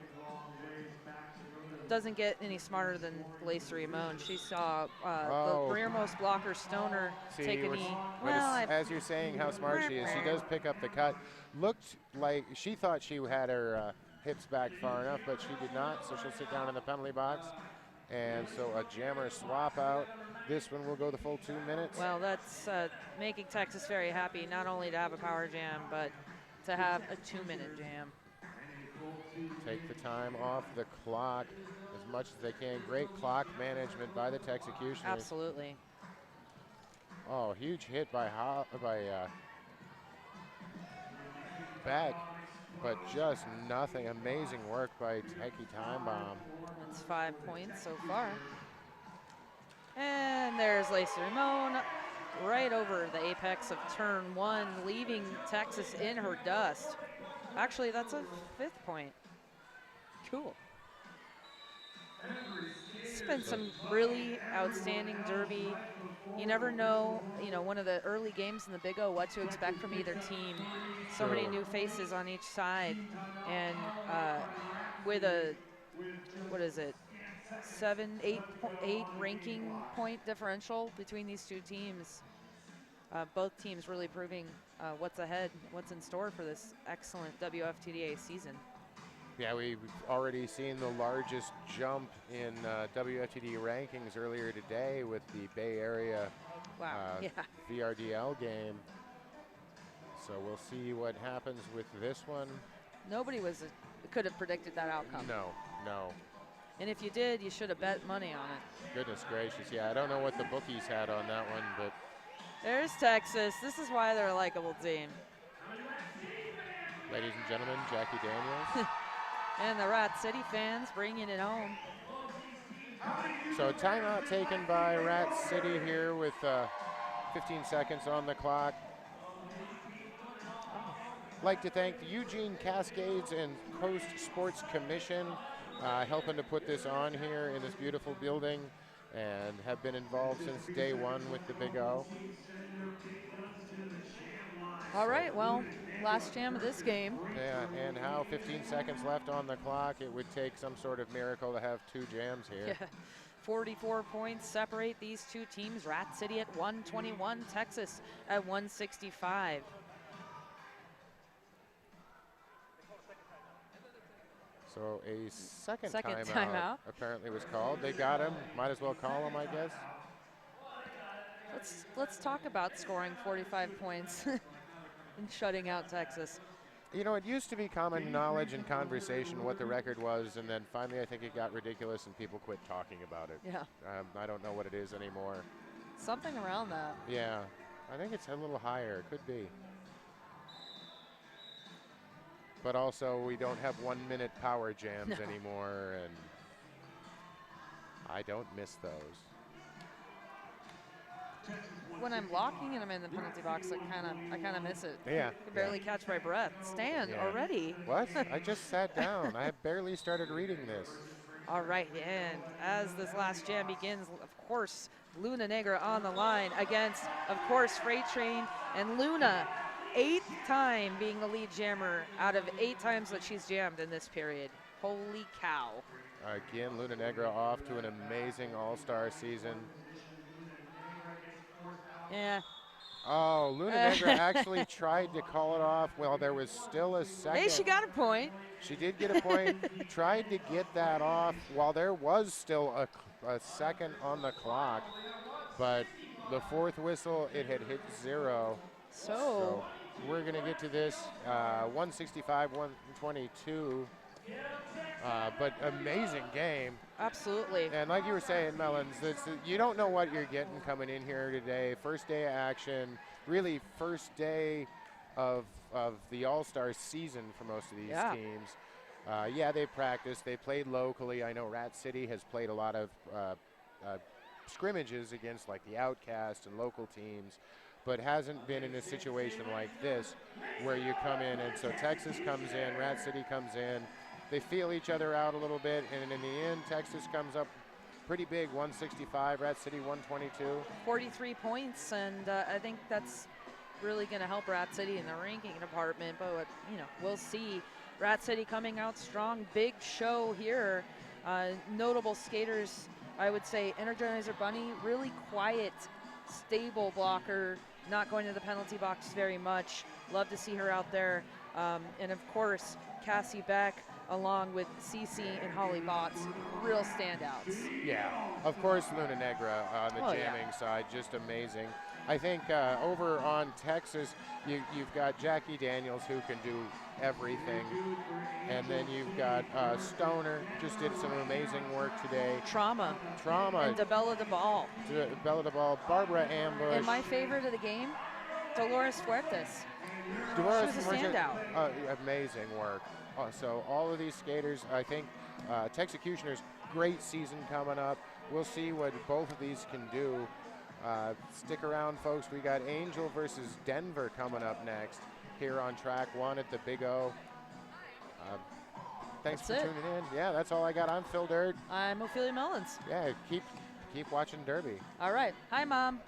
Doesn't get any smarter than Lacey Ramon. She saw the rearmost blocker Stoner take a knee. As you're saying how smart she is, she does pick up the cut. Looked like she thought she had her hips back far enough, but she did not, so she'll sit down in the penalty box. And so a jammer swap out. This one will go the full 2 minutes. Well, that's making Texas very happy, not only to have a power jam, but to have a 2-minute jam. Take the time off the clock as much as they can. Great clock management by the Texecutioners. Absolutely. Oh, huge hit by Beck, but just nothing. Amazing work by Techie Time Bomb. That's 5 points so far. And there's Lacey Ramon right over the apex of turn 1, leaving Texas in her dust. Actually, that's a 5th point. Cool. It's been some really outstanding derby. You never know, one of the early games in the Big O, what to expect from either team. So many new faces on each side. And with a, 8 ranking point differential between these two teams. Both teams really proving what's ahead, what's in store for this excellent WFTDA season. Yeah, we've already seen the largest jump in WFTDA rankings earlier today with the Bay Area VRDL game. So we'll see what happens with this one. Nobody could have predicted that outcome. No. And if you did, you should have bet money on it. Goodness gracious, yeah, I don't know what the bookies had on that one, but. There's Texas. This is why they're a likable team. Ladies and gentlemen, Jackie Daniels. And the Rat City fans bringing it home. So timeout taken by Rat City here with 15 seconds on the clock. Like to thank the Eugene Cascades and Coast Sports Commission helping to put this on here in this beautiful building and have been involved since day one with the Big O. All right, well, last jam of this game. Yeah, and how 15 seconds left on the clock. It would take some sort of miracle to have 2 jams here. Yeah. 44 points separate these two teams. Rat City at 121, Texas at 165. So a second timeout apparently was called. They got him. Might as well call him, I guess. Let's talk about scoring 45 points. and shutting out Texas. You know, it used to be common knowledge and conversation what the record was, and then finally I think it got ridiculous and people quit talking about it. Yeah. I don't know what it is anymore. Something around that. Yeah, I think it's a little higher. It could be. But also, we don't have 1 minute power jams anymore, and I don't miss those. When I'm blocking and I'm in the penalty box, I kind of miss it. Yeah. I can barely catch my breath. Stand already. What? I just sat down. I have barely started reading this. All right, and as this last jam begins, of course, Luna Negra on the line against, of course, Freight Train, and Luna, 8th time being the lead jammer out of 8 times that she's jammed in this period. Holy cow. Again, Luna Negra off to an amazing all-star season. Yeah. Oh, Luna Negra actually tried to call it off. Well, there was still a second. Hey, she got a point. She did get a point. Tried to get that off while there was still a second on the clock. But the 4th whistle, it had hit 0. So we're going to get to this 165, 122. But amazing game. Absolutely. And like you were saying, Mellons, you don't know what you're getting coming in here today. First day of action, really first day of the All-Star season for most of these teams. Yeah, they practiced. They played locally. I know Rat City has played a lot of scrimmages against like the Outcast and local teams, but hasn't been in a situation like this where you come in, and so Texas comes in, Rat City comes in. They feel each other out a little bit, and in the end, Texas comes up pretty big, 165, Rat City 122. 43 points, and I think that's really going to help Rat City in the ranking department, but, you know, we'll see. Rat City coming out strong, big show here. Notable skaters, I would say Energizer Bunny, really quiet, stable blocker, not going to the penalty box very much. Love to see her out there. And of course, Cassie Beck, along with Cece and Holly Botts, real standouts. Yeah, of course, Luna Negra on the jamming side, just amazing. I think over on Texas, you've got Jackie Daniels, who can do everything. And then you've got Stoner, just did some amazing work today. Trauma. And DeBella DeBall. Barbara Ambush. And my favorite of the game, Dolores Fuertes. She was a standout. Amazing work. So all of these skaters, I think Texecutioners, great season coming up. We'll see what both of these can do. Stick around, folks. We got Angel versus Denver coming up next here on track 1 at the Big O. Thanks for tuning in. Yeah, that's all I got. I'm Phil Dirt. I'm Ophelia Mellons. Yeah, keep watching Derby. All right. Hi, Mom.